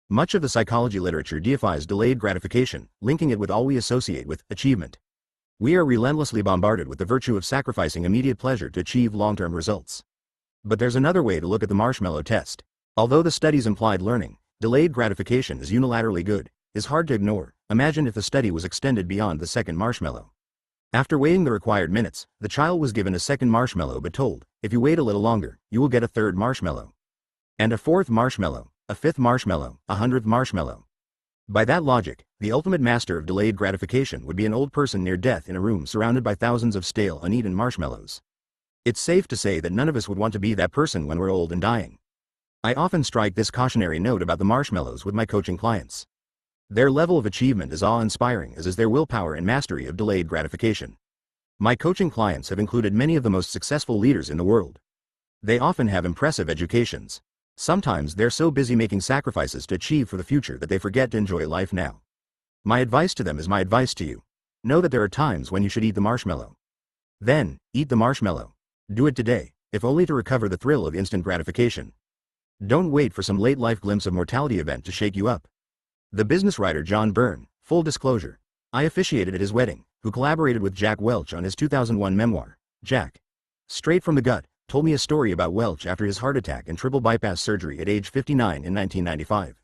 Much of the psychology literature deifies delayed gratification, linking it with all we associate with achievement. We are relentlessly bombarded with the virtue of sacrificing immediate pleasure to achieve long-term results. But there's another way to look at the marshmallow test. Although the studies implied learning, delayed gratification is unilaterally good, is hard to ignore. Imagine if the study was extended beyond the second marshmallow. After waiting the required minutes, the child was given a second marshmallow but told, if you wait a little longer, you will get a 3rd marshmallow. And a 4th marshmallow, a 5th marshmallow, a 100th marshmallow. By that logic, the ultimate master of delayed gratification would be an old person near death in a room surrounded by thousands of stale, uneaten marshmallows. It's safe to say that none of us would want to be that person when we're old and dying. I often strike this cautionary note about the marshmallows with my coaching clients. Their level of achievement is awe-inspiring, as is their willpower and mastery of delayed gratification. My coaching clients have included many of the most successful leaders in the world. They often have impressive educations. Sometimes they're so busy making sacrifices to achieve for the future that they forget to enjoy life now. My advice to them is my advice to you. Know that there are times when you should eat the marshmallow. Then, eat the marshmallow. Do it today, if only to recover the thrill of instant gratification. Don't wait for some late-life glimpse of mortality event to shake you up. The business writer John Byrne, full disclosure, I officiated at his wedding, who collaborated with Jack Welch on his 2001 memoir, Jack. Straight from the Gut, told me a story about Welch after his heart attack and triple bypass surgery at age 59 in 1995.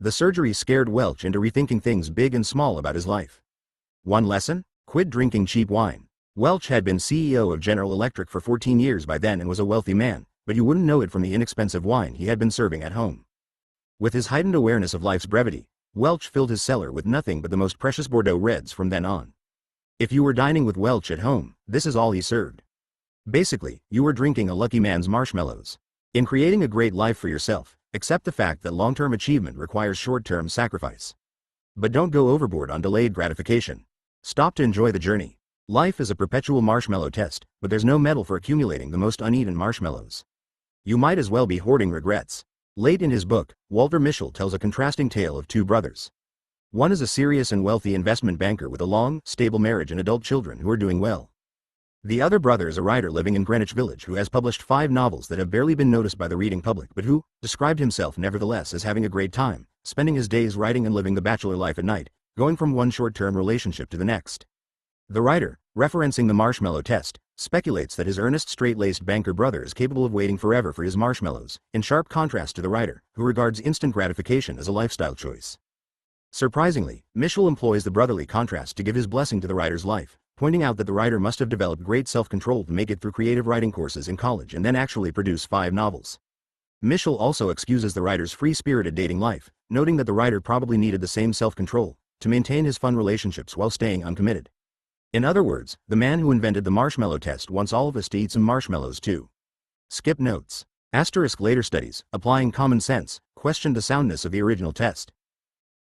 The surgery scared Welch into rethinking things big and small about his life. One lesson? Quit drinking cheap wine. Welch had been CEO of General Electric for 14 years by then and was a wealthy man, but you wouldn't know it from the inexpensive wine he had been serving at home. With his heightened awareness of life's brevity, Welch filled his cellar with nothing but the most precious Bordeaux Reds from then on. If you were dining with Welch at home, this is all he served. Basically, you were drinking a lucky man's marshmallows. In creating a great life for yourself, accept the fact that long-term achievement requires short-term sacrifice. But don't go overboard on delayed gratification. Stop to enjoy the journey. Life is a perpetual marshmallow test, but there's no medal for accumulating the most uneaten marshmallows. You might as well be hoarding regrets. Late in his book, Walter Mischel tells a contrasting tale of two brothers. One is a serious and wealthy investment banker with a long, stable marriage and adult children who are doing well. The other brother is a writer living in Greenwich Village who has published 5 novels that have barely been noticed by the reading public but who described himself nevertheless as having a great time, spending his days writing and living the bachelor life at night, going from one short-term relationship to the next. The writer, referencing the marshmallow test, speculates that his earnest straight-laced banker brother is capable of waiting forever for his marshmallows, in sharp contrast to the writer, who regards instant gratification as a lifestyle choice. Surprisingly, Mischel employs the brotherly contrast to give his blessing to the writer's life, pointing out that the writer must have developed great self-control to make it through creative writing courses in college and then actually produce 5 novels. Mischel also excuses the writer's free-spirited dating life, noting that the writer probably needed the same self-control to maintain his fun relationships while staying uncommitted. In other words, the man who invented the marshmallow test wants all of us to eat some marshmallows too. Skip notes. Asterisk later studies, applying common sense, questioned the soundness of the original test.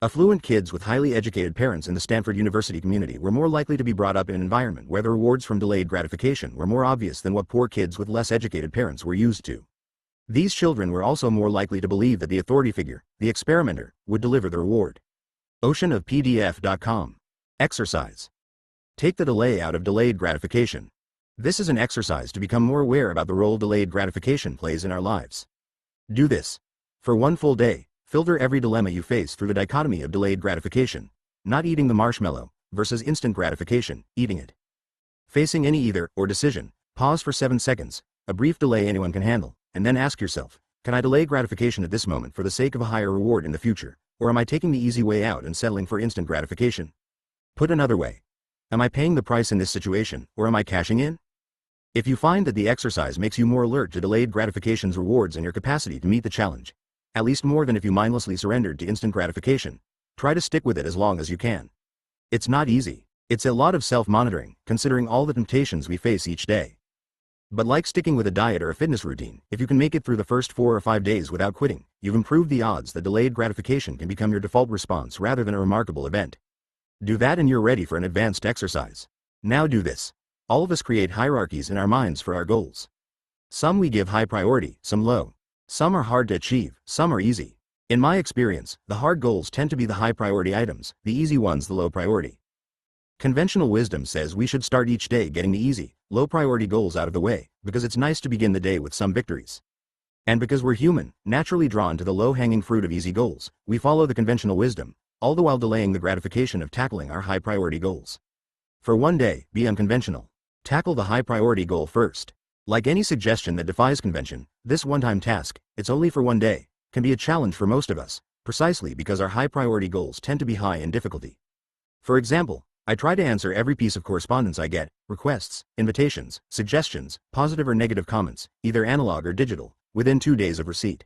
Affluent kids with highly educated parents in the Stanford University community were more likely to be brought up in an environment where the rewards from delayed gratification were more obvious than what poor kids with less educated parents were used to. These children were also more likely to believe that the authority figure, the experimenter, would deliver the reward. Oceanofpdf.com. Exercise. Take the delay out of delayed gratification. This is an exercise to become more aware about the role delayed gratification plays in our lives. Do this. For one full day, filter every dilemma you face through the dichotomy of delayed gratification, not eating the marshmallow, versus instant gratification, eating it. Facing any either-or decision, pause for 7 seconds, a brief delay anyone can handle, and then ask yourself, can I delay gratification at this moment for the sake of a higher reward in the future, or am I taking the easy way out and settling for instant gratification? Put another way. Am I paying the price in this situation, or am I cashing in? If you find that the exercise makes you more alert to delayed gratification's rewards and your capacity to meet the challenge, at least more than if you mindlessly surrendered to instant gratification, try to stick with it as long as you can. It's not easy. It's a lot of self-monitoring, considering all the temptations we face each day. But like sticking with a diet or a fitness routine, if you can make it through the first 4 or 5 days without quitting, you've improved the odds that delayed gratification can become your default response rather than a remarkable event. Do that and you're ready for an advanced exercise. Now do this. All of us create hierarchies in our minds for our goals. Some we give high priority, some low. Some are hard to achieve, some are easy. In my experience, the hard goals tend to be the high priority items, the easy ones the low priority. Conventional wisdom says we should start each day getting the easy, low priority goals out of the way, because it's nice to begin the day with some victories. And because we're human, naturally drawn to the low-hanging fruit of easy goals, we follow the conventional wisdom, all the while delaying the gratification of tackling our high-priority goals. For one day, be unconventional. Tackle the high-priority goal first. Like any suggestion that defies convention, this one-time task, it's only for one day, can be a challenge for most of us, precisely because our high-priority goals tend to be high in difficulty. For example, I try to answer every piece of correspondence I get, requests, invitations, suggestions, positive or negative comments, either analog or digital, within 2 days of receipt.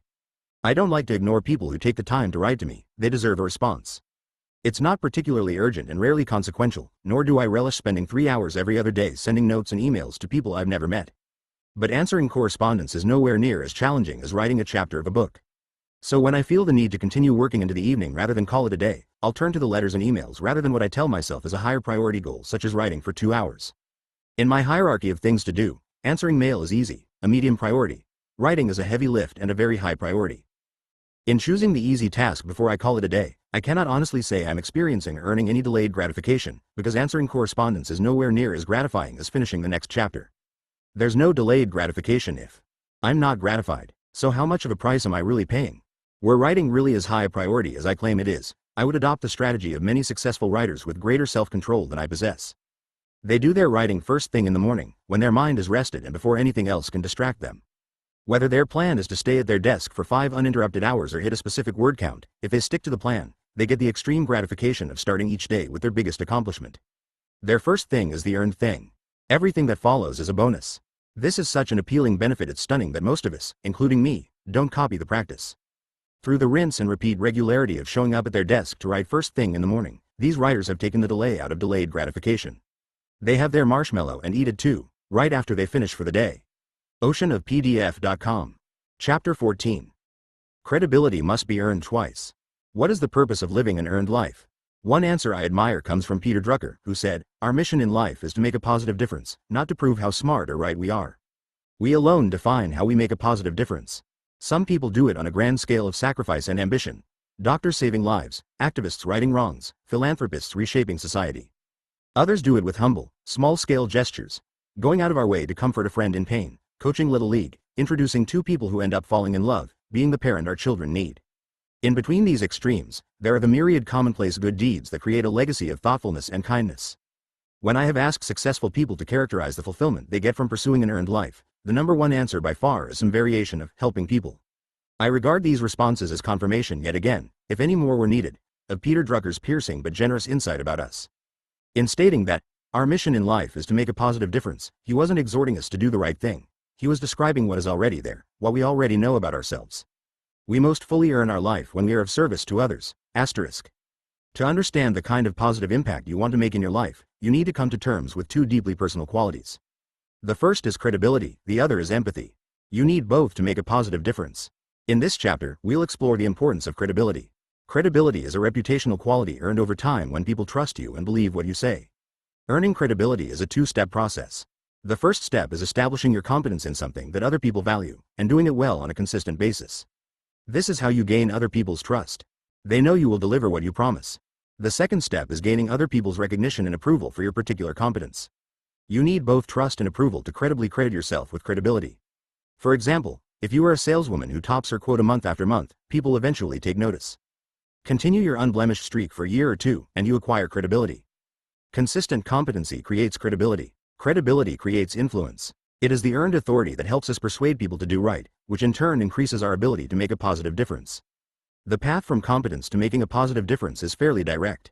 I don't like to ignore people who take the time to write to me, they deserve a response. It's not particularly urgent and rarely consequential, nor do I relish spending 3 hours every other day sending notes and emails to people I've never met. But answering correspondence is nowhere near as challenging as writing a chapter of a book. So when I feel the need to continue working into the evening rather than call it a day, I'll turn to the letters and emails rather than what I tell myself is a higher priority goal such as writing for 2 hours. In my hierarchy of things to do, answering mail is easy, a medium priority. Writing is a heavy lift and a very high priority. In choosing the easy task before I call it a day, I cannot honestly say I'm experiencing or earning any delayed gratification, because answering correspondence is nowhere near as gratifying as finishing the next chapter. There's no delayed gratification if I'm not gratified, so how much of a price am I really paying? Were writing really as high a priority as I claim it is, I would adopt the strategy of many successful writers with greater self-control than I possess. They do their writing first thing in the morning, when their mind is rested and before anything else can distract them. Whether their plan is to stay at their desk for 5 uninterrupted hours or hit a specific word count, if they stick to the plan, they get the extreme gratification of starting each day with their biggest accomplishment. Their first thing is the earned thing. Everything that follows is a bonus. This is such an appealing benefit it's stunning that most of us, including me, don't copy the practice. Through the rinse and repeat regularity of showing up at their desk to write first thing in the morning, these writers have taken the delay out of delayed gratification. They have their marshmallow and eat it too, right after they finish for the day. Oceanofpdf.com. Chapter 14. Credibility must be earned twice. What is the purpose of living an earned life? One answer I admire comes from Peter Drucker, who said, "Our mission in life is to make a positive difference, not to prove how smart or right we are. We alone define how we make a positive difference. Some people do it on a grand scale of sacrifice and ambition. Doctors saving lives, activists righting wrongs, philanthropists reshaping society. Others do it with humble, small-scale gestures, going out of our way to comfort a friend in pain, coaching Little League, introducing two people who end up falling in love, being the parent our children need. In between these extremes, there are the myriad commonplace good deeds that create a legacy of thoughtfulness and kindness. When I have asked successful people to characterize the fulfillment they get from pursuing an earned life, the number one answer by far is some variation of helping people. I regard these responses as confirmation yet again, if any more were needed, of Peter Drucker's piercing but generous insight about us. In stating that our mission in life is to make a positive difference, he wasn't exhorting us to do the right thing. He was describing what is already there, what we already know about ourselves. We most fully earn our life when we are of service to others. To understand the kind of positive impact you want to make in your life, you need to come to terms with two deeply personal qualities. The first is credibility, the other is empathy. You need both to make a positive difference. In this chapter, we'll explore the importance of credibility. Credibility is a reputational quality earned over time when people trust you and believe what you say. Earning credibility is a two-step process. The first step is establishing your competence in something that other people value, and doing it well on a consistent basis. This is how you gain other people's trust. They know you will deliver what you promise. The second step is gaining other people's recognition and approval for your particular competence. You need both trust and approval to credibly credit yourself with credibility. For example, if you are a saleswoman who tops her quota month after month, people eventually take notice. Continue your unblemished streak for a year or two, and you acquire credibility. Consistent competency creates credibility. Credibility creates influence. It is the earned authority that helps us persuade people to do right, which in turn increases our ability to make a positive difference. The path from competence to making a positive difference is fairly direct.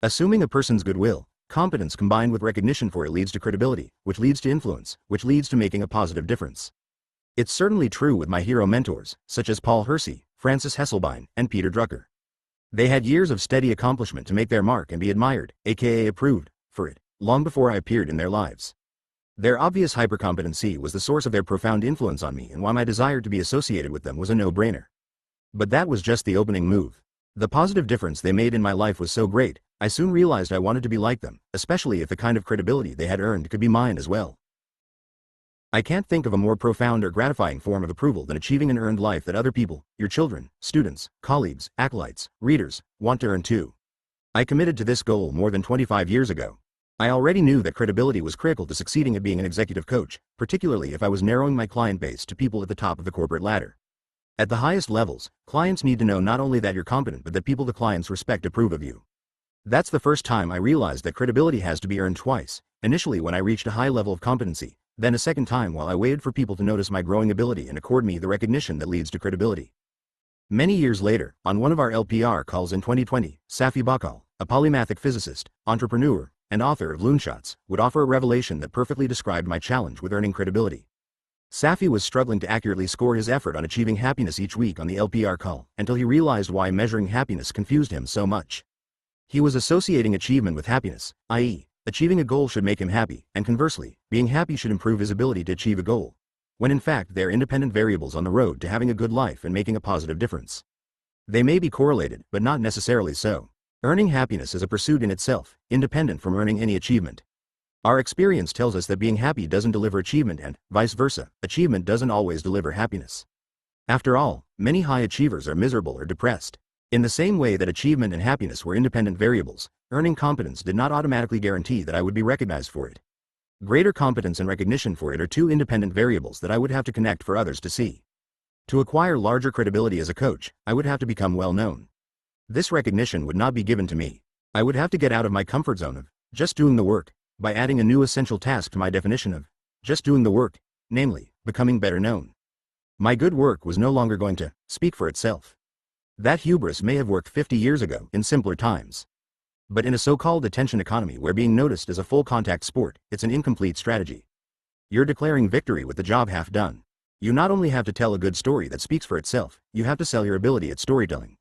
Assuming a person's goodwill, competence combined with recognition for it leads to credibility, which leads to influence, which leads to making a positive difference. It's certainly true with my hero mentors, such as Paul Hersey, Francis Hesselbein, and Peter Drucker. They had years of steady accomplishment to make their mark and be admired, aka approved, for it, long before I appeared in their lives. Their obvious hypercompetency was the source of their profound influence on me and why my desire to be associated with them was a no-brainer. But that was just the opening move. The positive difference they made in my life was so great, I soon realized I wanted to be like them, especially if the kind of credibility they had earned could be mine as well. I can't think of a more profound or gratifying form of approval than achieving an earned life that other people, your children, students, colleagues, acolytes, readers, want to earn too. I committed to this goal more than 25 years ago. I already knew that credibility was critical to succeeding at being an executive coach, particularly if I was narrowing my client base to people at the top of the corporate ladder. At the highest levels, clients need to know not only that you're competent but that people the clients respect approve of you. That's the first time I realized that credibility has to be earned twice, initially when I reached a high level of competency, then a second time while I waited for people to notice my growing ability and accord me the recognition that leads to credibility. Many years later, on one of our LPR calls in 2020, Safi Bahcall, a polymathic physicist, entrepreneur, and author of Loonshots, would offer a revelation that perfectly described my challenge with earning credibility. Safi was struggling to accurately score his effort on achieving happiness each week on the LPR call, until he realized why measuring happiness confused him so much. He was associating achievement with happiness, i.e., achieving a goal should make him happy, and conversely, being happy should improve his ability to achieve a goal, when in fact they are independent variables on the road to having a good life and making a positive difference. They may be correlated, but not necessarily so. Earning happiness is a pursuit in itself, independent from earning any achievement. Our experience tells us that being happy doesn't deliver achievement and, vice versa, achievement doesn't always deliver happiness. After all, many high achievers are miserable or depressed. In the same way that achievement and happiness were independent variables, earning competence did not automatically guarantee that I would be recognized for it. Greater competence and recognition for it are two independent variables that I would have to connect for others to see. To acquire larger credibility as a coach, I would have to become well known. This recognition would not be given to me. I would have to get out of my comfort zone of just doing the work, by adding a new essential task to my definition of just doing the work, namely, becoming better known. My good work was no longer going to speak for itself. That hubris may have worked 50 years ago in simpler times. But in a so-called attention economy where being noticed is a full-contact sport, it's an incomplete strategy. You're declaring victory with the job half done. You not only have to tell a good story that speaks for itself, you have to sell your ability at storytelling.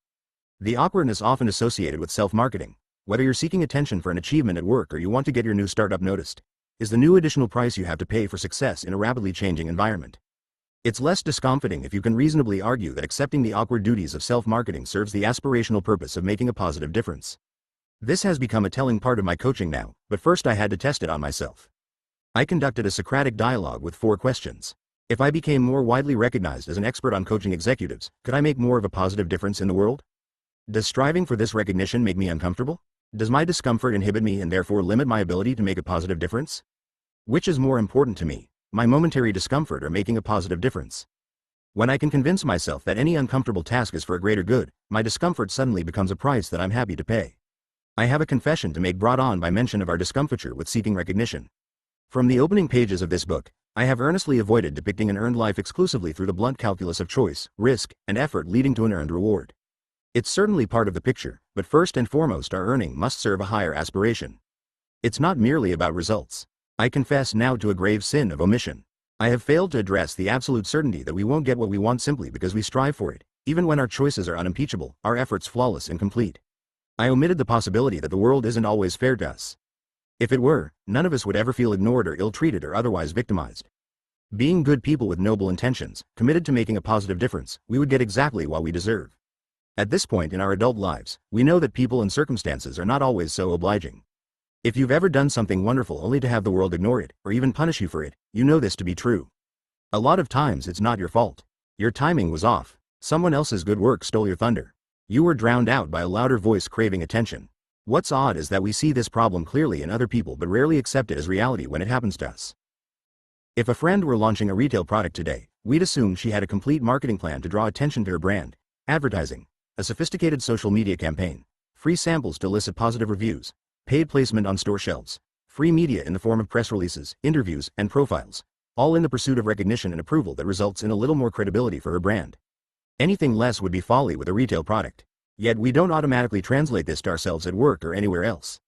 The awkwardness often associated with self-marketing, whether you're seeking attention for an achievement at work or you want to get your new startup noticed, is the new additional price you have to pay for success in a rapidly changing environment. It's less discomforting if you can reasonably argue that accepting the awkward duties of self-marketing serves the aspirational purpose of making a positive difference. This has become a telling part of my coaching now, but first I had to test it on myself. I conducted a Socratic dialogue with 4 questions. If I became more widely recognized as an expert on coaching executives, could I make more of a positive difference in the world? Does striving for this recognition make me uncomfortable? Does my discomfort inhibit me and therefore limit my ability to make a positive difference? Which is more important to me, my momentary discomfort or making a positive difference? When I can convince myself that any uncomfortable task is for a greater good, my discomfort suddenly becomes a price that I'm happy to pay. I have a confession to make brought on by mention of our discomfiture with seeking recognition. From the opening pages of this book, I have earnestly avoided depicting an earned life exclusively through the blunt calculus of choice, risk, and effort leading to an earned reward. It's certainly part of the picture, but first and foremost our earning must serve a higher aspiration. It's not merely about results. I confess now to a grave sin of omission. I have failed to address the absolute certainty that we won't get what we want simply because we strive for it, even when our choices are unimpeachable, our efforts flawless and complete. I omitted the possibility that the world isn't always fair to us. If it were, none of us would ever feel ignored or ill-treated or otherwise victimized. Being good people with noble intentions, committed to making a positive difference, we would get exactly what we deserve. At this point in our adult lives, we know that people and circumstances are not always so obliging. If you've ever done something wonderful only to have the world ignore it, or even punish you for it, you know this to be true. A lot of times it's not your fault. Your timing was off. Someone else's good work stole your thunder. You were drowned out by a louder voice craving attention. What's odd is that we see this problem clearly in other people but rarely accept it as reality when it happens to us. If a friend were launching a retail product today, we'd assume she had a complete marketing plan to draw attention to her brand, advertising, a sophisticated social media campaign, free samples to elicit positive reviews, paid placement on store shelves, free media in the form of press releases, interviews, and profiles, all in the pursuit of recognition and approval that results in a little more credibility for her brand. Anything less would be folly with a retail product. Yet we don't automatically translate this to ourselves at work or anywhere else.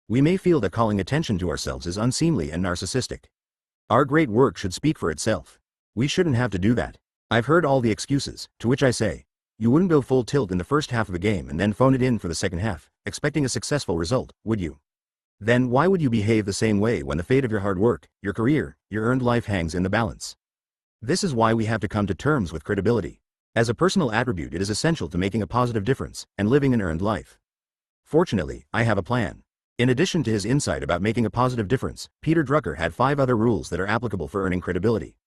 We may feel that calling attention to ourselves is unseemly and narcissistic. Our great work should speak for itself. We shouldn't have to do that. I've heard all the excuses, to which I say, you wouldn't go full tilt in the first half of a game and then phone it in for the second half, expecting a successful result, would you? Then why would you behave the same way when the fate of your hard work, your career, your earned life hangs in the balance? This is why we have to come to terms with credibility. As a personal attribute, it is essential to making a positive difference and living an earned life. Fortunately, I have a plan. In addition to his insight about making a positive difference, Peter Drucker had 5 other rules that are applicable for earning credibility.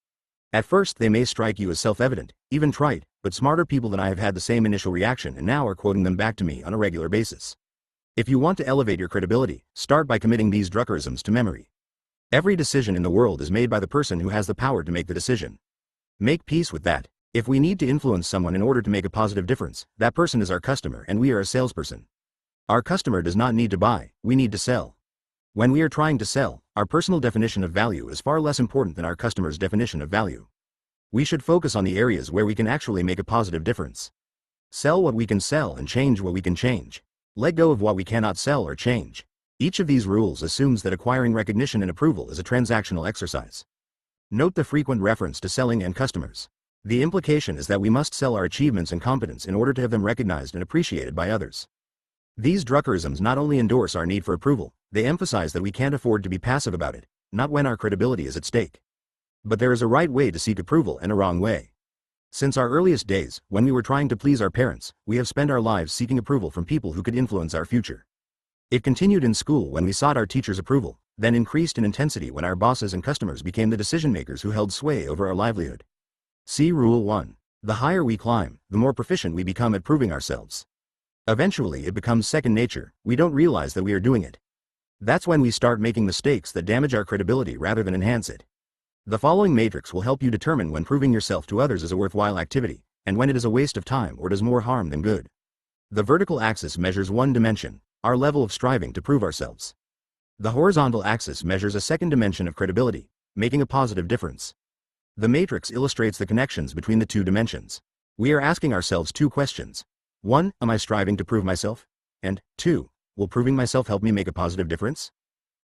At first they may strike you as self-evident, even trite, but smarter people than I have had the same initial reaction and now are quoting them back to me on a regular basis. If you want to elevate your credibility, start by committing these Druckerisms to memory. Every decision in the world is made by the person who has the power to make the decision. Make peace with that. If we need to influence someone in order to make a positive difference, that person is our customer and we are a salesperson. Our customer does not need to buy, we need to sell. When we are trying to sell, our personal definition of value is far less important than our customer's definition of value. We should focus on the areas where we can actually make a positive difference. Sell what we can sell and change what we can change. Let go of what we cannot sell or change. Each of these rules assumes that acquiring recognition and approval is a transactional exercise. Note the frequent reference to selling and customers. The implication is that we must sell our achievements and competence in order to have them recognized and appreciated by others. These Druckerisms not only endorse our need for approval, they emphasize that we can't afford to be passive about it, not when our credibility is at stake. But there is a right way to seek approval and a wrong way. Since our earliest days, when we were trying to please our parents, we have spent our lives seeking approval from people who could influence our future. It continued in school when we sought our teachers' approval, then increased in intensity when our bosses and customers became the decision-makers who held sway over our livelihood. See Rule 1. The higher we climb, the more proficient we become at proving ourselves. Eventually it becomes second nature, we don't realize that we are doing it. That's when we start making mistakes that damage our credibility rather than enhance it. The following matrix will help you determine when proving yourself to others is a worthwhile activity, and when it is a waste of time or does more harm than good. The vertical axis measures one dimension, our level of striving to prove ourselves. The horizontal axis measures a second dimension of credibility, making a positive difference. The matrix illustrates the connections between the two dimensions. We are asking ourselves 2 questions. 1. Am I striving to prove myself? And 2. Will proving myself help me make a positive difference?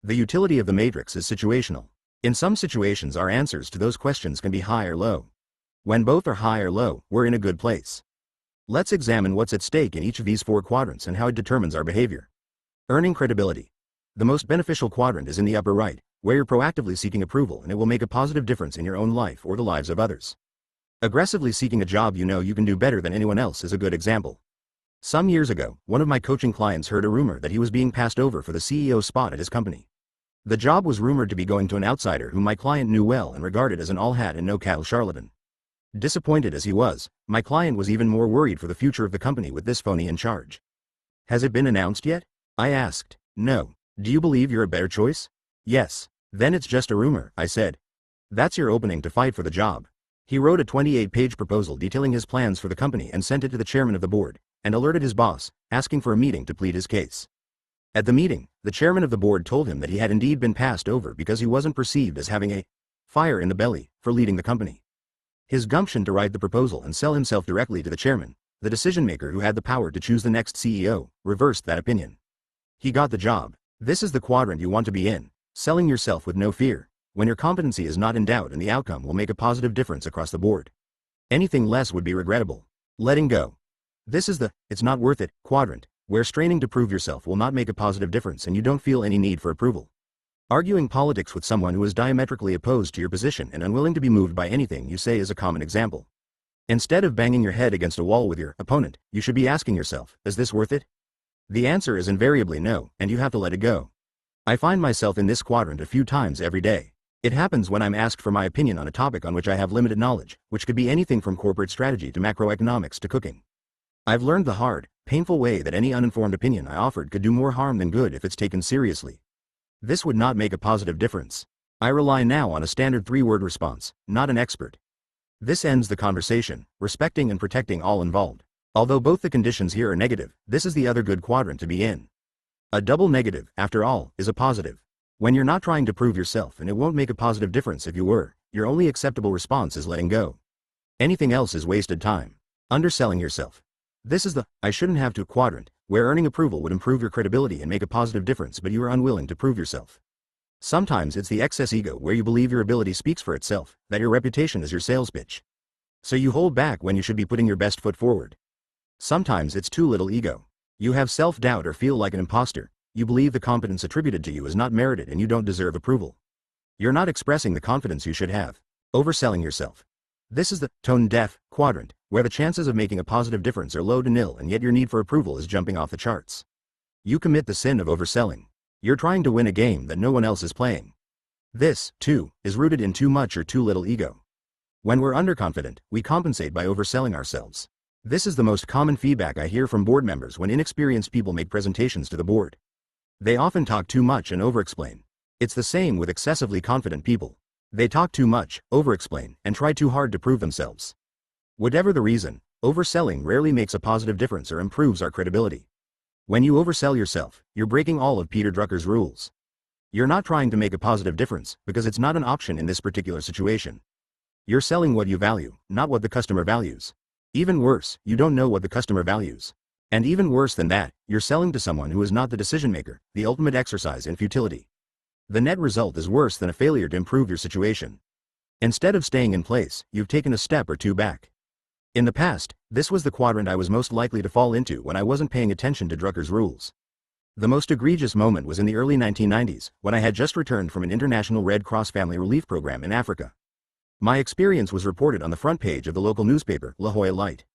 The utility of the matrix is situational. In some situations our answers to those questions can be high or low. When both are high or low, we're in a good place. Let's examine what's at stake in each of these 4 quadrants and how it determines our behavior. Earning credibility. The most beneficial quadrant is in the upper right, where you're proactively seeking approval and it will make a positive difference in your own life or the lives of others. Aggressively seeking a job you know you can do better than anyone else is a good example. Some years ago, one of my coaching clients heard a rumor that he was being passed over for the CEO spot at his company. The job was rumored to be going to an outsider whom my client knew well and regarded as an all-hat and no-cattle charlatan. Disappointed as he was, my client was even more worried for the future of the company with this phony in charge. Has it been announced yet? I asked. No. Do you believe you're a better choice? Yes. Then it's just a rumor, I said. That's your opening to fight for the job. He wrote a 28-page proposal detailing his plans for the company and sent it to the chairman of the board, and alerted his boss, asking for a meeting to plead his case. At the meeting, the chairman of the board told him that he had indeed been passed over because he wasn't perceived as having a fire in the belly for leading the company. His gumption to write the proposal and sell himself directly to the chairman, the decision-maker who had the power to choose the next CEO, reversed that opinion. He got the job. This is the quadrant you want to be in, selling yourself with no fear, when your competency is not in doubt and the outcome will make a positive difference across the board. Anything less would be regrettable. Letting go. This is the "it's not worth it" quadrant, where straining to prove yourself will not make a positive difference and you don't feel any need for approval. Arguing politics with someone who is diametrically opposed to your position and unwilling to be moved by anything you say is a common example. Instead of banging your head against a wall with your opponent, you should be asking yourself, is this worth it? The answer is invariably no, and you have to let it go. I find myself in this quadrant a few times every day. It happens when I'm asked for my opinion on a topic on which I have limited knowledge, which could be anything from corporate strategy to macroeconomics to cooking. I've learned the hard, painful way that any uninformed opinion I offered could do more harm than good if it's taken seriously. This would not make a positive difference. I rely now on a standard 3-word response, not an expert. This ends the conversation, respecting and protecting all involved. Although both the conditions here are negative, this is the other good quadrant to be in. A double negative, after all, is a positive. When you're not trying to prove yourself and it won't make a positive difference if you were, your only acceptable response is letting go. Anything else is wasted time. Underselling yourself. This is the "I shouldn't have to" quadrant, where earning approval would improve your credibility and make a positive difference but you are unwilling to prove yourself. Sometimes it's the excess ego where you believe your ability speaks for itself, that your reputation is your sales pitch. So you hold back when you should be putting your best foot forward. Sometimes it's too little ego. You have self-doubt or feel like an imposter. You believe the competence attributed to you is not merited and you don't deserve approval. You're not expressing the confidence you should have. Overselling yourself. This is the tone-deaf quadrant, where the chances of making a positive difference are low to nil and yet your need for approval is jumping off the charts. You commit the sin of overselling. You're trying to win a game that no one else is playing. This, too, is rooted in too much or too little ego. When we're underconfident, we compensate by overselling ourselves. This is the most common feedback I hear from board members when inexperienced people make presentations to the board. They often talk too much and overexplain. It's the same with excessively confident people. They talk too much, overexplain, and try too hard to prove themselves. Whatever the reason, overselling rarely makes a positive difference or improves our credibility. When you oversell yourself, you're breaking all of Peter Drucker's rules. You're not trying to make a positive difference, because it's not an option in this particular situation. You're selling what you value, not what the customer values. Even worse, you don't know what the customer values. And even worse than that, you're selling to someone who is not the decision maker, the ultimate exercise in futility. The net result is worse than a failure to improve your situation. Instead of staying in place, you've taken a step or two back. In the past, this was the quadrant I was most likely to fall into when I wasn't paying attention to Drucker's rules. The most egregious moment was in the early 1990s, when I had just returned from an international Red Cross family relief program in Africa. My experience was reported on the front page of the local newspaper, La Jolla Light.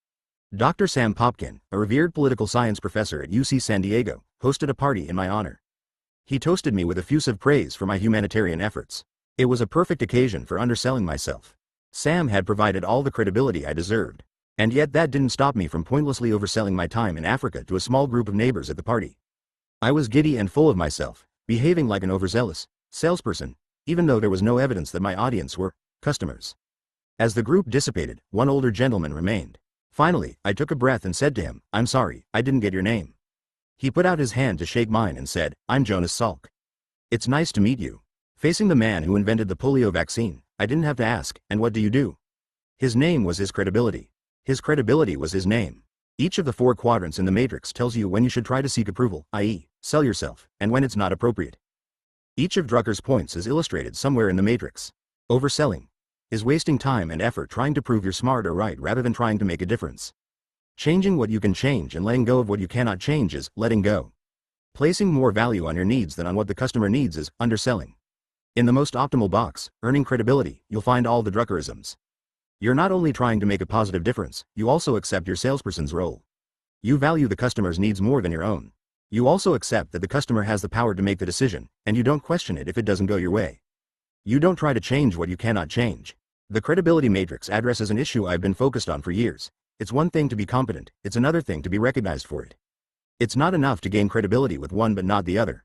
Dr. Sam Popkin, a revered political science professor at UC San Diego, hosted a party in my honor. He toasted me with effusive praise for my humanitarian efforts. It was a perfect occasion for underselling myself. Sam had provided all the credibility I deserved. And yet that didn't stop me from pointlessly overselling my time in Africa to a small group of neighbors at the party. I was giddy and full of myself, behaving like an overzealous salesperson, even though there was no evidence that my audience were customers. As the group dissipated, one older gentleman remained. Finally, I took a breath and said to him, "I'm sorry, I didn't get your name." He put out his hand to shake mine and said, "I'm Jonas Salk. It's nice to meet you." Facing the man who invented the polio vaccine, I didn't have to ask, "And what do you do?" His name was his credibility. His credibility was his name. Each of the 4 quadrants in the matrix tells you when you should try to seek approval, i.e., sell yourself, and when it's not appropriate. Each of Drucker's points is illustrated somewhere in the matrix. Overselling is wasting time and effort trying to prove you're smart or right rather than trying to make a difference. Changing what you can change and letting go of what you cannot change is letting go. Placing more value on your needs than on what the customer needs is underselling. In the most optimal box, earning credibility, you'll find all the Druckerisms. You're not only trying to make a positive difference, you also accept your salesperson's role. You value the customer's needs more than your own. You also accept that the customer has the power to make the decision, and you don't question it if it doesn't go your way. You don't try to change what you cannot change. The credibility matrix addresses an issue I've been focused on for years. It's one thing to be competent, it's another thing to be recognized for it. It's not enough to gain credibility with one but not the other.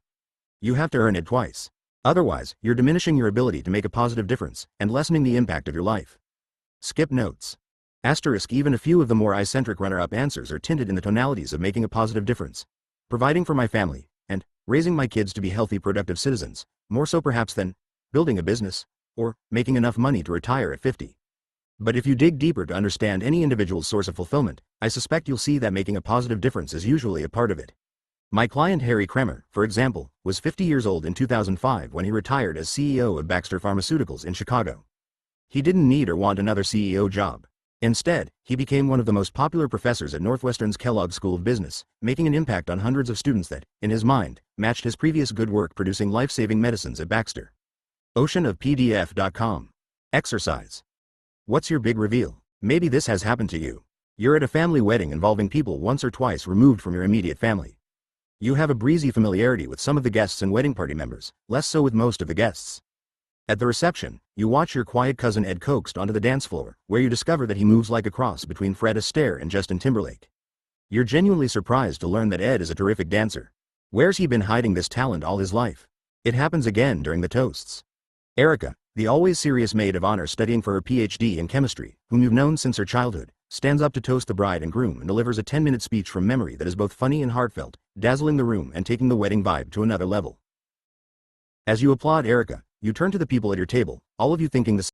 You have to earn it twice. Otherwise, you're diminishing your ability to make a positive difference and lessening the impact of your life. Skip notes. Asterisk. Even a few of the more I-centric runner-up answers are tinted in the tonalities of making a positive difference, providing for my family, and raising my kids to be healthy, productive citizens, more so perhaps than building a business, or making enough money to retire at 50. But if you dig deeper to understand any individual's source of fulfillment, I suspect you'll see that making a positive difference is usually a part of it. My client Harry Kremer, for example, was 50 years old in 2005 when he retired as CEO of Baxter Pharmaceuticals in Chicago. He didn't need or want another CEO job. Instead, he became one of the most popular professors at Northwestern's Kellogg School of Business, making an impact on hundreds of students that, in his mind, matched his previous good work producing life-saving medicines at Baxter. Oceanofpdf.com. Exercise. What's your big reveal? Maybe this has happened to you. You're at a family wedding involving people once or twice removed from your immediate family. You have a breezy familiarity with some of the guests and wedding party members, less so with most of the guests. At the reception, you watch your quiet cousin Ed coaxed onto the dance floor, where you discover that he moves like a cross between Fred Astaire and Justin Timberlake. You're genuinely surprised to learn that Ed is a terrific dancer. Where's he been hiding this talent all his life? It happens again during the toasts. Erica, the always serious maid of honor studying for her PhD in chemistry, whom you've known since her childhood, stands up to toast the bride and groom and delivers a 10-minute speech from memory that is both funny and heartfelt, dazzling the room and taking the wedding vibe to another level. As you applaud Erica, you turn to the people at your table, all of you thinking the